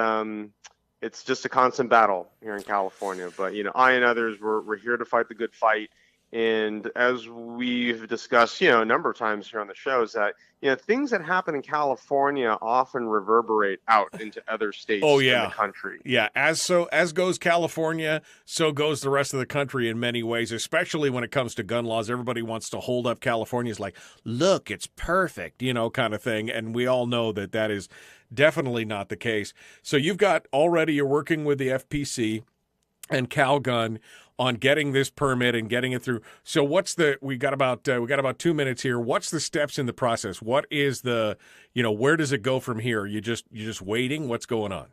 just a constant battle here in California. But, I and others, we're here to fight the good fight. And as we've discussed, a number of times here on the show, is that, things that happen in California often reverberate out into other states in the country. Yeah, as goes California, so goes the rest of the country in many ways, especially when it comes to gun laws. Everybody wants to hold up California's like, look, it's perfect, kind of thing. And we all know that is definitely not the case. So you're working with the FPC and CalGun on getting this permit and getting it through. So we got about 2 minutes here. What's the steps in the process? What is where does it go from here? You just waiting? What's going on?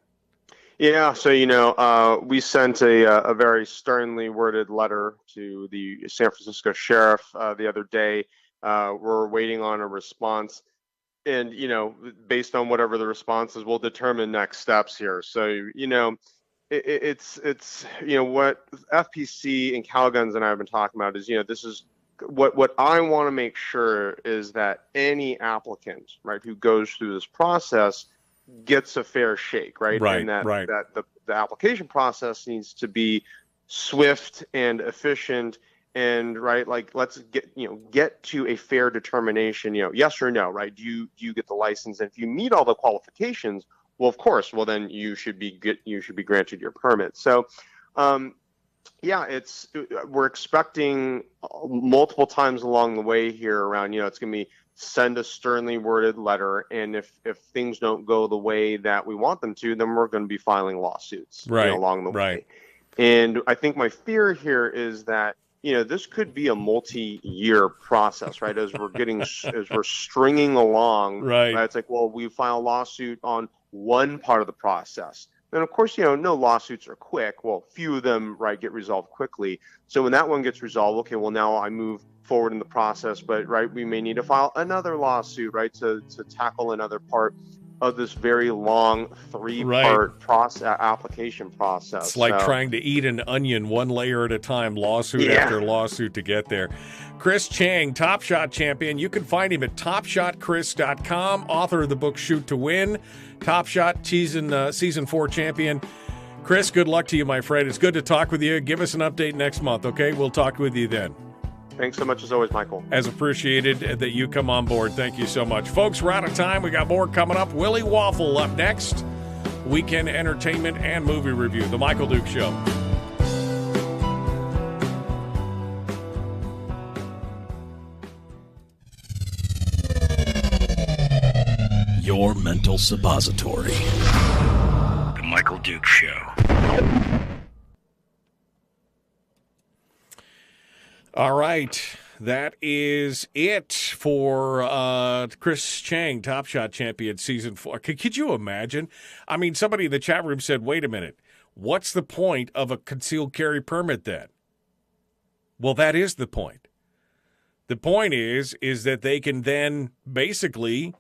Yeah, so we sent a very sternly worded letter to the San Francisco sheriff the other day. We're waiting on a response, and based on whatever the response is, we'll determine next steps here. So it's what FPC and CalGuns and I have been talking about is this is what I want to make sure is that any applicant, right, who goes through this process gets a fair shake, right? And that the application process needs to be swift and efficient, and let's get to a fair determination, yes or no, right? Do you get the license? And if you meet all the qualifications, well, of course, then you should be granted your permit. So, we're expecting multiple times along the way here around, it's going to be send a sternly worded letter. And if things don't go the way that we want them to, then we're going to be filing lawsuits along the way. And I think my fear here is that, this could be a multi-year process, right? As we're stringing along, right? It's like, well, we file a lawsuit on one part of the process. And of course, no lawsuits are quick. Well, few of them, get resolved quickly. So when that one gets resolved, okay, well, now I move forward in the process, but we may need to file another lawsuit, to tackle another part of this very long 3-part application process. It's like trying to eat an onion one layer at a time, lawsuit after lawsuit to get there. Chris Cheng, Top Shot champion. You can find him at topshotchris.com, author of the book Shoot to Win, Top Shot season 4 champion. Chris, good luck to you, my friend. It's good to talk with you. Give us an update next month, okay? We'll talk with you then. Thanks so much as always, Michael. As appreciated that you come on board. Thank you so much. Folks, we're out of time. We got more coming up. Willie Waffle up next. Weekend entertainment and movie review. The Michael Duke Show. Your mental suppository. The Michael Duke Show. All right, that is it for Chris Cheng, Top Shot champion, season 4. Could you imagine? I mean, somebody in the chat room said, wait a minute, what's the point of a concealed carry permit then? Well, that is the point. The point is that they can then basically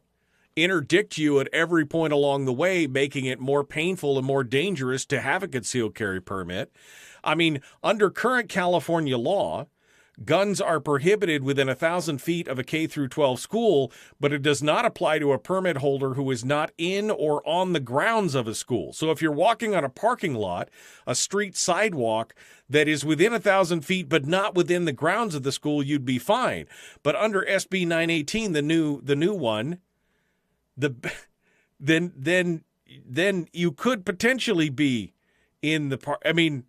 interdict you at every point along the way, making it more painful and more dangerous to have a concealed carry permit. I mean, under current California law, guns are prohibited within 1,000 feet of a K-12 school, but it does not apply to a permit holder who is not in or on the grounds of a school. So if you're walking on a parking lot, a street sidewalk that is within 1,000 feet but not within the grounds of the school, you'd be fine. But under SB 918, the new one, then you could potentially be in the park. I mean,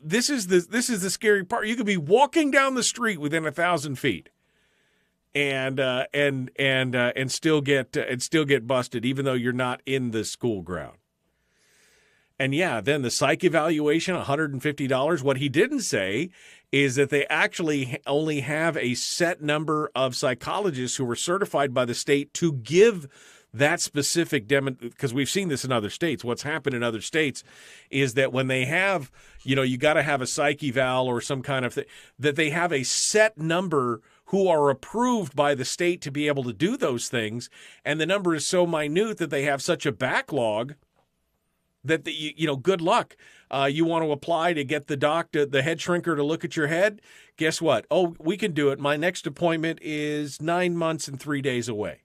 this is the scary part. You could be walking down the street within 1,000 feet, and still get busted, even though you're not in the school ground. And yeah, then the psych evaluation, $150. What he didn't say is that they actually only have a set number of psychologists who are certified by the state to give that specific because we've seen this in other states. What's happened in other states is that when they have, you got to have a psych eval or some kind of thing, that they have a set number who are approved by the state to be able to do those things, and the number is so minute that they have such a backlog that good luck. You want to apply to get the head shrinker to look at your head? Guess what? Oh, we can do it. My next appointment is 9 months and 3 days away.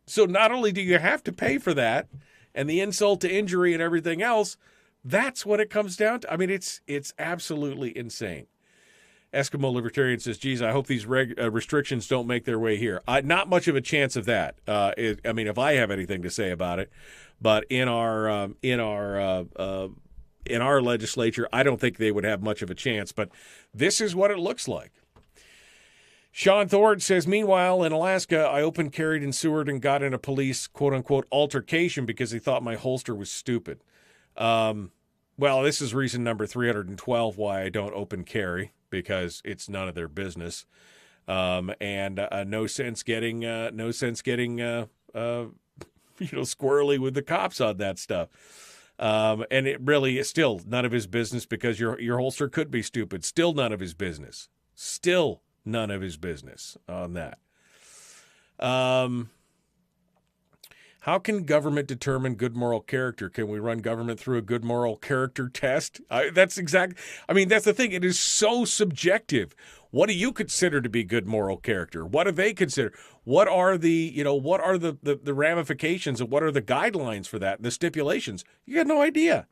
So not only do you have to pay for that and the insult to injury and everything else, that's what it comes down to. I mean, it's absolutely insane. Eskimo Libertarian says, geez, I hope these restrictions don't make their way here. Not much of a chance of that. If I have anything to say about it, but in our legislature, I don't think they would have much of a chance. But this is what it looks like. Sean Thorne says, meanwhile, in Alaska, I open carried in Seward and got in a police, quote-unquote, altercation because he thought my holster was stupid. Well, this is reason number 312 why I don't open carry, because it's none of their business. And no sense getting squirrely with the cops on that stuff. And it really is still none of his business because your holster could be stupid. Still none of his business. Still none of his business on that. How can government determine good moral character? Can we run government through a good moral character test? That's the thing. It is so subjective. What do you consider to be good moral character? What do they consider? What are the ramifications and what are the guidelines for that and the stipulations? You got no idea.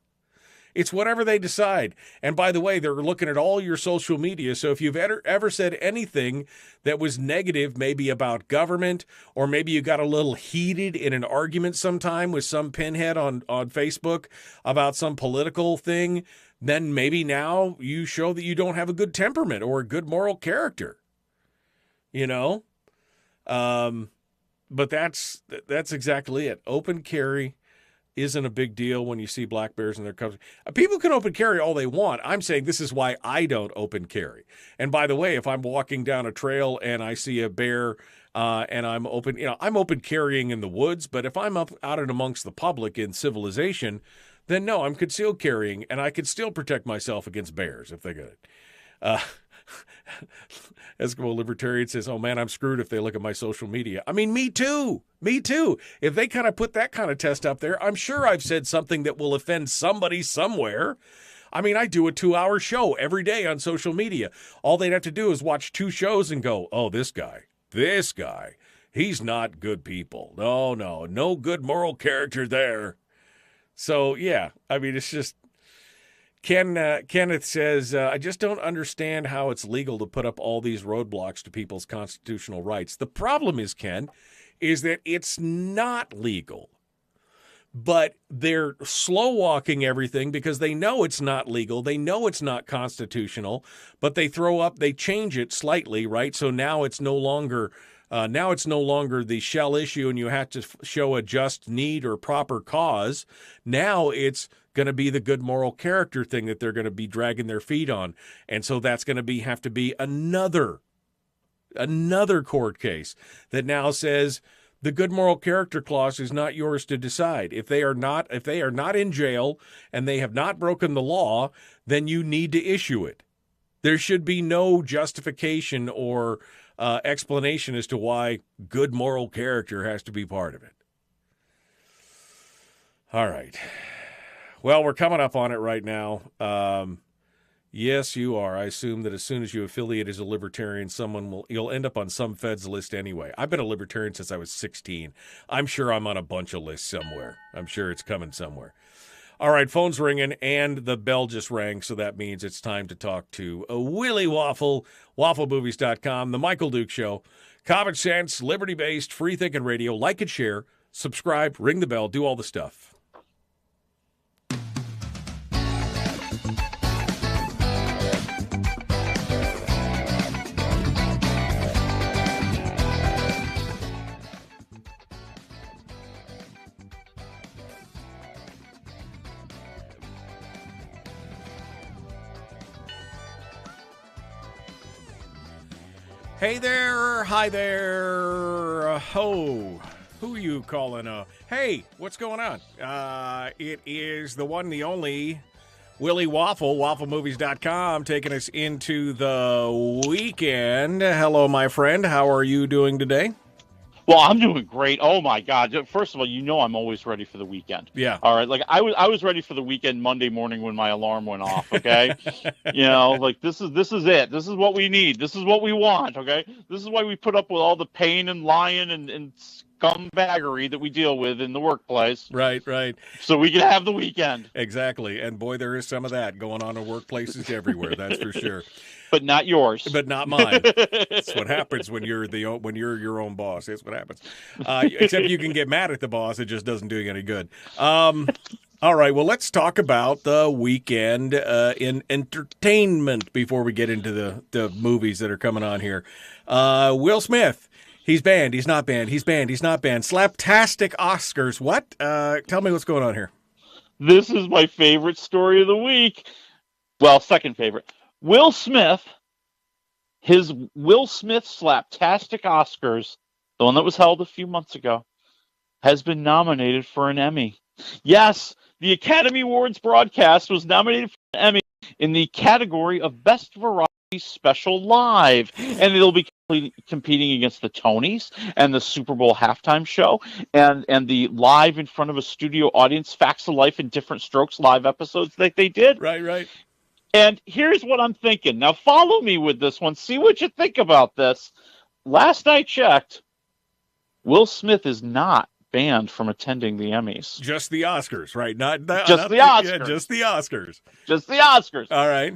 It's whatever they decide. And by the way, they're looking at all your social media. So if you've ever said anything that was negative, maybe about government, or maybe you got a little heated in an argument sometime with some pinhead on Facebook about some political thing, then maybe now you show that you don't have a good temperament or a good moral character. But that's exactly it. Open carry isn't a big deal when you see black bears in their cubs. People can open carry all they want. I'm saying this is why I don't open carry. And by the way, if I'm walking down a trail and I see a bear and I'm open carrying in the woods, but if I'm up out and amongst the public in civilization, then no, I'm concealed carrying, and I could still protect myself against bears if they get it. Eskimo Libertarian says, oh man, I'm screwed if they look at my social media. I mean, me too. If they kind of put that kind of test up there, I'm sure I've said something that will offend somebody somewhere. I mean, I do a 2-hour show every day on social media. All they'd have to do is watch 2 shows and go, oh, this guy, he's not good people. No good moral character there. So, yeah, I mean, it's just, Kenneth says, I just don't understand how it's legal to put up all these roadblocks to people's constitutional rights. The problem is, Ken, is that it's not legal. But they're slow-walking everything because they know it's not legal. They know it's not constitutional, but they change it slightly, right? So now it's no longer the shell issue and you have to show a just need or proper cause. Now it's going to be the good moral character thing that they're going to be dragging their feet on. And so that's going to have to be another court case that now says the good moral character clause is not yours to decide. If they are not in jail and they have not broken the law, then you need to issue it. There should be no justification or explanation as to why good moral character has to be part of it. All right. Well, we're coming up on it right now. Yes, you are. I assume that as soon as you affiliate as a libertarian, you'll end up on some feds list anyway. I've been a libertarian since I was 16. I'm sure I'm on a bunch of lists somewhere. I'm sure it's coming somewhere. All right, phone's ringing, and the bell just rang, so that means it's time to talk to Willie Waffle, wafflemovies.com, The Michael Duke Show. Common sense, liberty-based, free-thinking radio. Like and share, subscribe, ring the bell, do all the stuff. Hey there, hi there, ho. Who are you calling? Hey, what's going on? It is the one, the only Willie Waffle, wafflemovies.com, taking us into the weekend. Hello, my friend. How are you doing today? Well, I'm doing great. Oh my God! First of all, I'm always ready for the weekend. Yeah. All right. Like I was ready for the weekend Monday morning when my alarm went off. Okay. Like this is it. This is what we need. This is what we want. Okay. This is why we put up with all the pain and lying and scumbaggery that we deal with in the workplace. Right. So we can have the weekend. Exactly. And boy, there is some of that going on in workplaces everywhere. That's for sure. But not yours. But not mine. That's what happens when you're your own boss. That's what happens. Except you can get mad at the boss. It just doesn't do you any good. All right. Well, let's talk about the weekend in entertainment before we get into the movies that are coming on here. Will Smith. He's banned. He's not banned. He's banned. He's not banned. Slaptastic Oscars. What? Tell me what's going on here. This is my favorite story of the week. Well, second favorite. Will Smith, his Will Smith Slaptastic Oscars, the one that was held a few months ago, has been nominated for an Emmy. Yes, the Academy Awards broadcast was nominated for an Emmy in the category of Best Variety Special Live, and it'll be competing against the Tonys and the Super Bowl halftime show and the live in front of a studio audience, Facts of Life in Different Strokes live episodes that they did. Right. And here's what I'm thinking. Now, follow me with this one. See what you think about this. Last I checked, Will Smith is not banned from attending the Emmys. Just the Oscars, right? Not the Oscars. Yeah, just the Oscars. Just the Oscars. All right.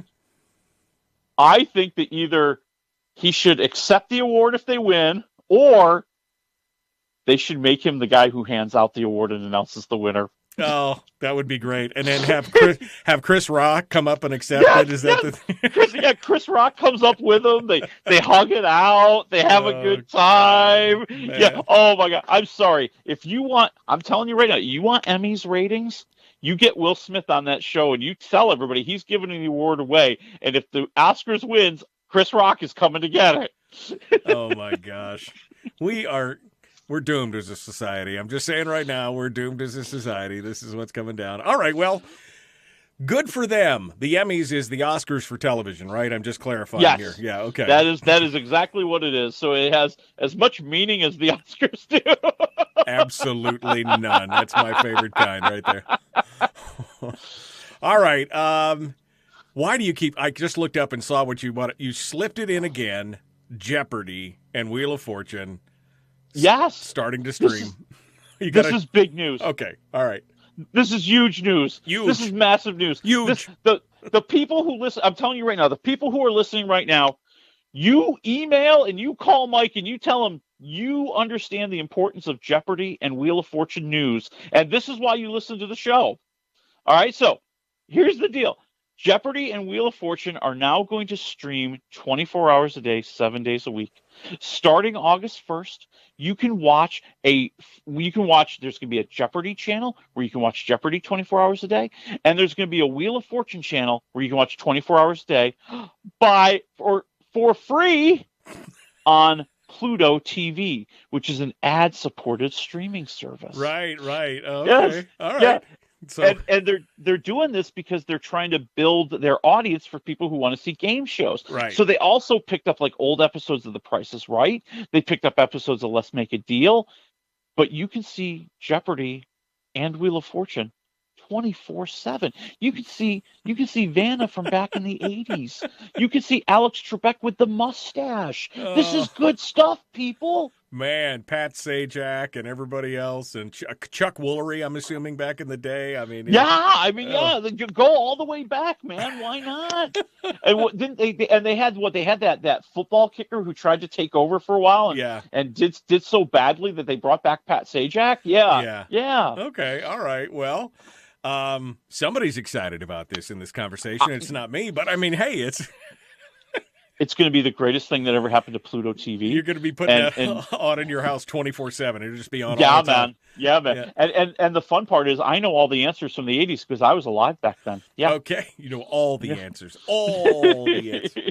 I think that either he should accept the award if they win, or they should make him the guy who hands out the award and announces the winner. Oh, that would be great. And then have Chris Rock come up and accept it. Is that the thing? Chris Rock comes up with him. They hug it out. They have a good time. God, yeah. Oh my God. I'm sorry. I'm telling you right now, you want Emmys ratings? You get Will Smith on that show and you tell everybody he's giving the award away. And if the Oscars wins, Chris Rock is coming to get it. Oh my gosh. We're doomed as a society. I'm just saying right now, we're doomed as a society. This is what's coming down. All right, well, good for them. The Emmys is the Oscars for television, right? I'm just clarifying here. Yeah, okay. That is exactly what it is. So it has as much meaning as the Oscars do. Absolutely none. That's my favorite kind right there. All right. Why do you I just looked up and saw what you wanted. You slipped it in again, Jeopardy and Wheel of Fortune. Yes. Starting to stream. This is big news. Okay. All right. This is huge news. This is massive news. Huge. The people who listen, I'm telling you right now, the people who are listening right now, you email and you call Mike and you tell him you understand the importance of Jeopardy and Wheel of Fortune news. And this is why you listen to the show. All right. So here's the deal. Jeopardy and Wheel of Fortune are now going to stream 24 hours a day, 7 days a week. Starting August 1st, there's going to be a Jeopardy channel where you can watch Jeopardy 24 hours a day. And there's going to be a Wheel of Fortune channel where you can watch 24 hours a day for free on Pluto TV, which is an ad-supported streaming service. Right. Okay. Yes. All right. Yeah. So. And they're doing this because they're trying to build their audience for people who want to see game shows. Right. So they also picked up like old episodes of The Price is Right. They picked up episodes of Let's Make a Deal. But you can see Jeopardy and Wheel of Fortune 24/7. You can see Vanna from back in the 80s. You can see Alex Trebek with the mustache. This is good stuff, people. Man, Pat Sajak and everybody else, and Chuck Woolery, I'm assuming, back in the day. I mean, go all the way back, man. Why not? And they had that football kicker who tried to take over for a while, and did so badly that they brought back Pat Sajak. Yeah. Okay, all right. Well, somebody's excited about this in this conversation. It's not me, but I mean, hey, it's going to be the greatest thing that ever happened to Pluto TV. You're going to be putting on in your house 24/7. It'll just be on all the time. Yeah, man. And the fun part is I know all the answers from the 80s because I was alive back then. Yeah. Okay. You know all the answers. All the answers.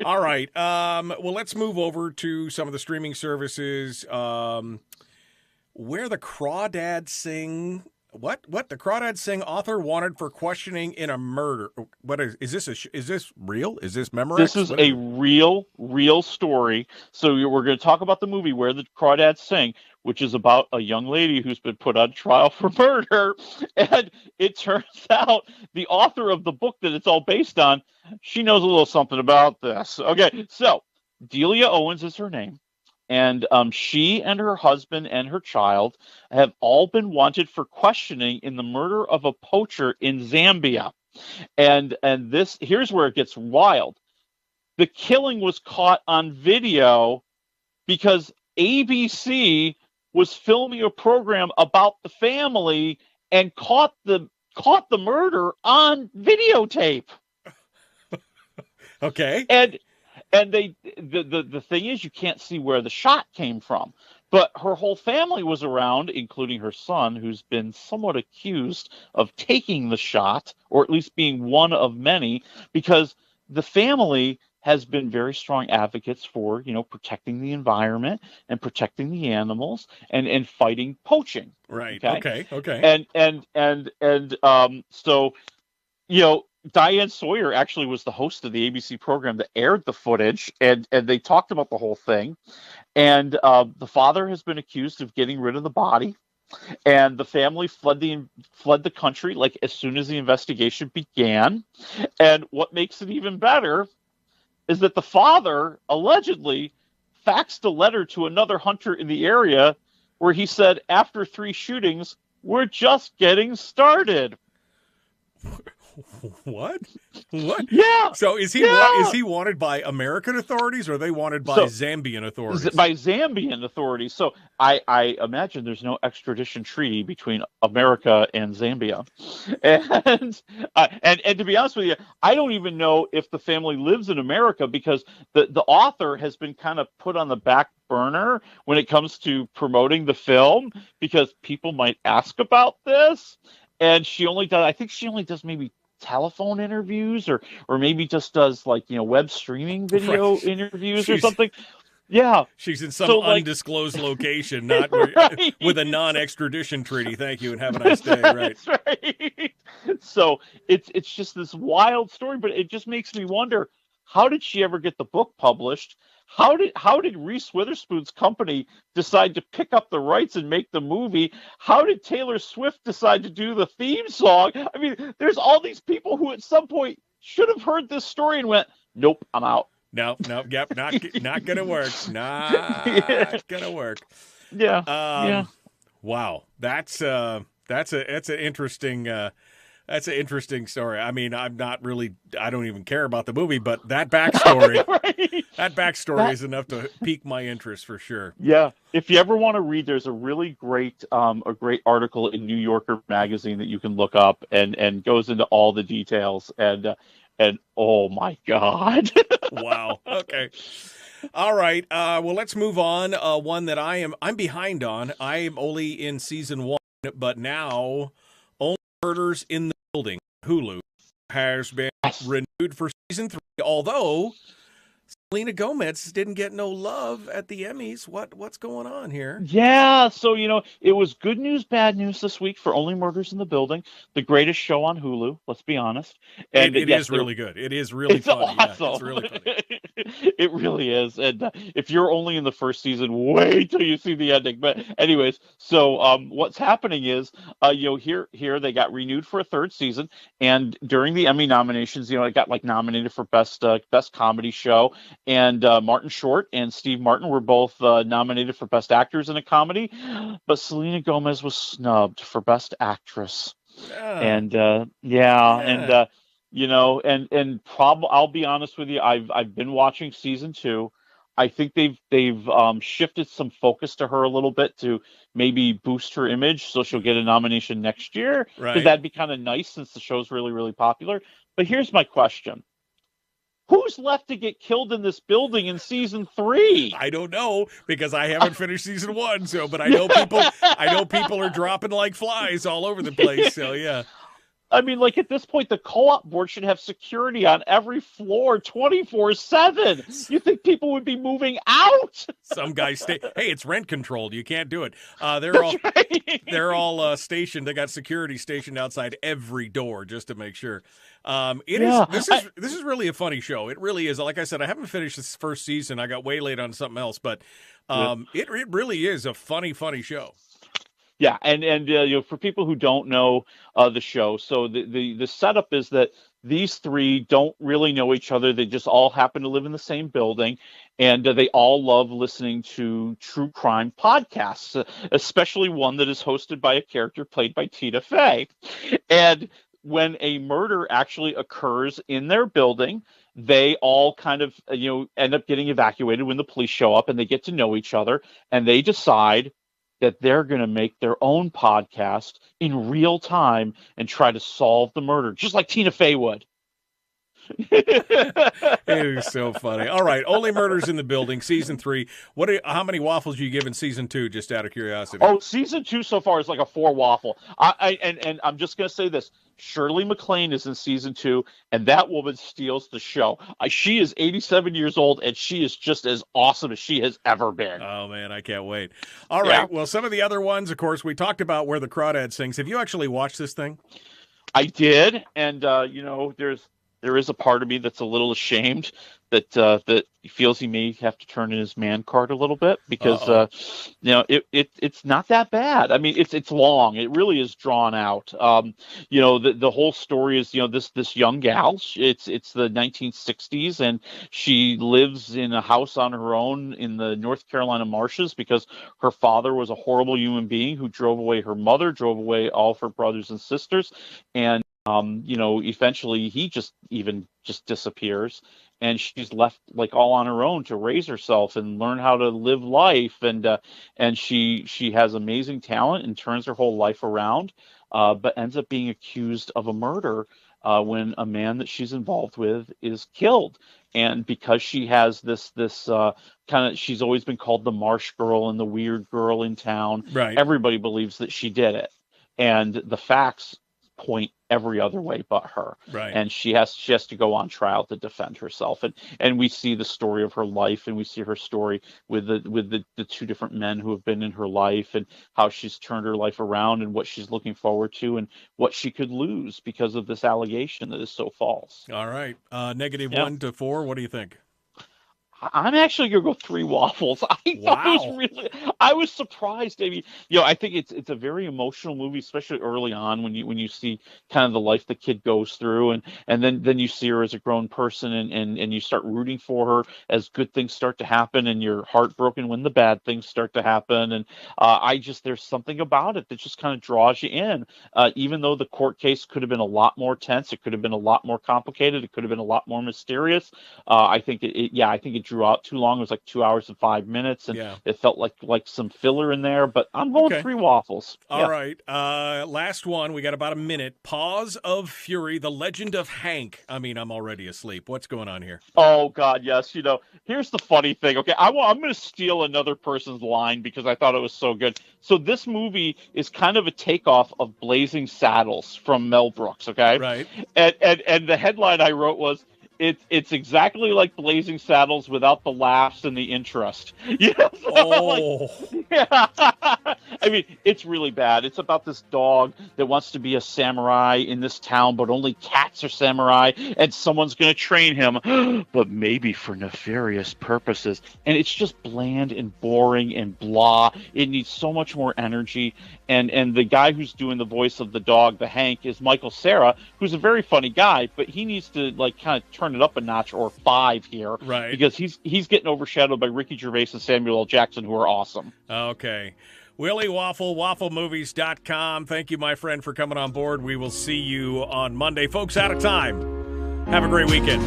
All right. Well, let's move over to some of the streaming services. Where the Crawdads Sing. What? The Crawdads Sing author wanted for questioning in a murder. What is this? Is this real? Is this Memorex? This is a real story. So we're going to talk about the movie Where the Crawdads Sing, which is about a young lady who's been put on trial for murder. And it turns out the author of the book that it's all based on, she knows a little something about this. Okay, so Delia Owens is her name. And she and her husband and her child have all been wanted for questioning in the murder of a poacher in Zambia. And this, here's where it gets wild. The killing was caught on video because ABC was filming a program about the family and caught the murder on videotape. Okay. And the thing is, you can't see where the shot came from. But her whole family was around, including her son, who's been somewhat accused of taking the shot, or at least being one of many, because the family has been very strong advocates for, protecting the environment and protecting the animals and fighting poaching. Right. Okay. So, Diane Sawyer actually was the host of the ABC program that aired the footage, and they talked about the whole thing. And the father has been accused of getting rid of the body, and the family fled the country like as soon as the investigation began. And what makes it even better is that the father allegedly faxed a letter to another hunter in the area where he said, after 3 shootings, we're just getting started. What? Yeah. So is he wanted by American authorities, or are they wanted by Zambian authorities? By Zambian authorities. So I imagine there's no extradition treaty between America and Zambia. And to be honest with you, I don't even know if the family lives in America, because the author has been kind of put on the back burner when it comes to promoting the film, because people might ask about this. And I think she only does maybe telephone interviews, or maybe just does web streaming video interviews or something. Yeah. She's in some undisclosed location, not with a non-extradition treaty. Thank you, and have a nice day. Right. That's right. So it's just this wild story, but it just makes me wonder, how did she ever get the book published? How did Reese Witherspoon's company decide to pick up the rights and make the movie? How did Taylor Swift decide to do the theme song? I mean, there's all these people who at some point should have heard this story and went, "Nope, I'm out." No, yep, not gonna work. Not gonna work. Yeah. Wow, that's an interesting. That's an interesting story. I mean, I don't even care about the movie, but that backstory, is enough to pique my interest for sure. Yeah. If you ever want to read, there's a really great article in New Yorker magazine that you can look up and goes into all the details and oh my God. Wow. Okay. All right. Well, let's move on. One that I'm behind on. I am only in season 1, but now Only Murders in the Building, Hulu, has been renewed for season 3, although Selena Gomez didn't get no love at the Emmys. What's going on here? Yeah, so it was good news, bad news this week for Only Murders in the Building, the greatest show on Hulu, let's be honest. And it is really good. It is really funny. Awesome. Yeah, it's really funny. It really is. And if you're only in the first season, wait till you see the ending. But anyways, so what's happening is, here they got renewed for a 3rd season, and during the Emmy nominations, it got nominated for best comedy show. And Martin Short and Steve Martin were both nominated for Best Actors in a Comedy, but Selena Gomez was snubbed for Best Actress. And I'll be honest with you, I've been watching season 2. I think they've shifted some focus to her a little bit to maybe boost her image, so she'll get a nomination next year. Right. Because that'd be kind of nice since the show's really, really popular. But here's my question. Who's left to get killed in this building in season 3? I don't know, because I haven't finished season 1. So, but I know people are dropping like flies all over the place. So yeah. I mean, like, at this point, the co-op board should have security on every floor 24/7. You think people would be moving out? Some guys stay. Hey, it's rent controlled. You can't do it. They're all stationed. They got security stationed outside every door just to make sure. This is really a funny show. It really is. Like I said, I haven't finished this first season. I got way late on something else, but it really is a funny show. Yeah, and for people who don't know the show, so the setup is that these three don't really know each other. They just all happen to live in the same building, and they all love listening to true crime podcasts, especially one that is hosted by a character played by Tina Fey. And when a murder actually occurs in their building, they all kind of end up getting evacuated when the police show up, and they get to know each other, and they decide that they're going to make their own podcast in real time and try to solve the murder, just like Tina Fey would. It is so funny. All right, Only Murders in the Building, Season 3. How many waffles do you give in Season 2, just out of curiosity? Oh, Season 2 so far is like a 4 waffle. And I'm just going to say this. Shirley MacLaine is in Season 2, and that woman steals the show. She is 87 years old, and she is just as awesome as she has ever been. Oh, man, I can't wait. All right, well, some of the other ones, of course, we talked about Where the Crawdads Sings. Have you actually watched this thing? I did, and, there is a part of me that's a little ashamed that he feels he may have to turn in his man card a little bit because it's not that bad. I mean, it's long. It really is drawn out. The whole story is this young gal. It's the 1960s, and she lives in a house on her own in the North Carolina marshes because her father was a horrible human being who drove away her mother, drove away all of her brothers and sisters, and eventually he just disappears, and she's left like all on her own to raise herself and learn how to live life. And she has amazing talent and turns her whole life around, but ends up being accused of a murder when a man that she's involved with is killed. And because she has this she's always been called the Marsh Girl and the weird girl in town. Right. Everybody believes that she did it, and the facts point every other way but her. Right. And she has to go on trial to defend herself. And we see the story of her life, and we see her story with the two different men who have been in her life, and how she's turned her life around, and what she's looking forward to, and what she could lose because of this allegation that is so false. All right. -1 to 4. What do you think? I'm actually gonna go 3 waffles. I was surprised. I mean, I think it's a very emotional movie, especially early on when you see kind of the life the kid goes through, and then you see her as a grown person, and you start rooting for her as good things start to happen, and you're heartbroken when the bad things start to happen. And there's something about it that just kind of draws you in, even though the court case could have been a lot more tense, it could have been a lot more complicated, it could have been a lot more mysterious. I think it drew out too long. It was like 2 hours and 5 minutes, and it felt like some filler in there, but I'm going 3 waffles. All right. Last one. We got about a minute. Paws of Fury, The Legend of Hank. I mean, I'm already asleep. What's going on here? Oh, God, yes. Here's the funny thing. Okay, I'm going to steal another person's line because I thought it was so good. So this movie is kind of a takeoff of Blazing Saddles from Mel Brooks, okay? Right. And the headline I wrote was, It's exactly like Blazing Saddles without the laughs and the interest. I mean, it's really bad. It's about this dog that wants to be a samurai in this town, but only cats are samurai, and someone's going to train him, but maybe for nefarious purposes. And it's just bland and boring and blah. It needs so much more energy. And the guy who's doing the voice of the dog, the Hank, is Michael Cera, who's a very funny guy, but he needs to kind of turn it up a notch or 5 here, right? Because he's getting overshadowed by Ricky Gervais and Samuel L. Jackson, who are awesome. Okay. Willie Waffle, wafflemovies.com. Thank you, my friend, for coming on board. We will see you on Monday. Folks, out of time. Have a great weekend.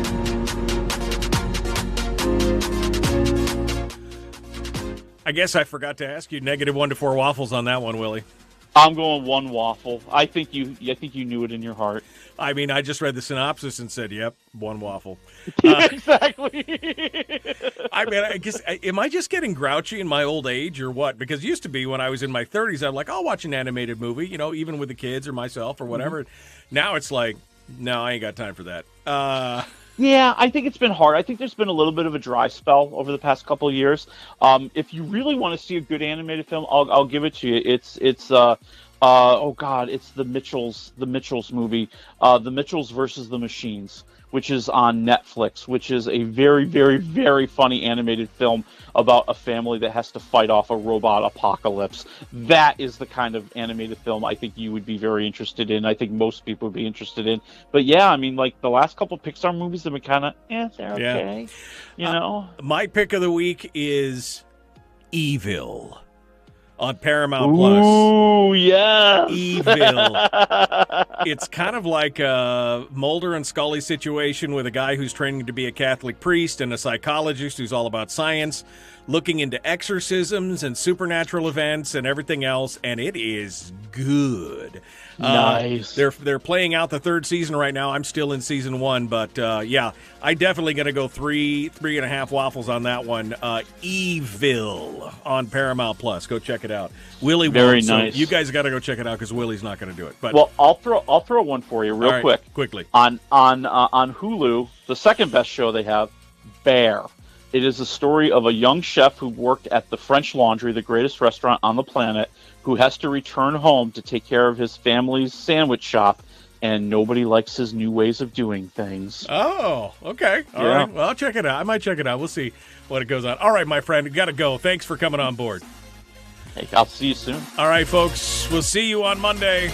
I guess I forgot to ask you -1 to 4 waffles on that one, Willie. I'm going 1 waffle. I think you knew it in your heart. I mean, I just read the synopsis and said, yep, 1 waffle. Exactly. I mean, I guess, am I just getting grouchy in my old age or what? Because it used to be when I was in my 30s, I'm like, I'll watch an animated movie, even with the kids or myself or whatever. Mm-hmm. Now it's like, no, I ain't got time for that. Yeah, I think it's been hard. I think there's been a little bit of a dry spell over the past couple of years. If you really want to see a good animated film, I'll give it to you. It's oh God, it's the Mitchells movie, The Mitchells versus the Machines, which is on Netflix, which is a very, very, very funny animated film about a family that has to fight off a robot apocalypse. That is the kind of animated film I think you would be very interested in. I think most people would be interested in. But yeah, I mean, like the last couple of Pixar movies have been kind of, they're okay. My pick of the week is Evil on Paramount Plus. Ooh, yes. Evil. It's kind of like a Mulder and Scully situation with a guy who's training to be a Catholic priest and a psychologist who's all about science, looking into exorcisms and supernatural events and everything else, and it is good. Nice. They're playing out the third season right now. I'm still in season 1, but I definitely got to go 3.5 waffles on that one. Evil on Paramount Plus. Go check it out. Willie Very won't, nice. So you guys got to go check it out because Willie's not going to do it. But well, I'll throw one for you real quickly on Hulu. The second best show they have, Bear. It is a story of a young chef who worked at the French Laundry, the greatest restaurant on the planet, who has to return home to take care of his family's sandwich shop, and nobody likes his new ways of doing things. Oh, okay. All right. Well, I'll check it out. I might check it out. We'll see what it goes on. All right, my friend, got to go. Thanks for coming on board. Hey, I'll see you soon. All right, folks. We'll see you on Monday.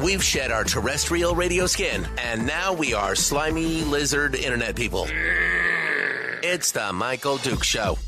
We've shed our terrestrial radio skin, and now we are slimy lizard internet people. It's the Michael Duke Show.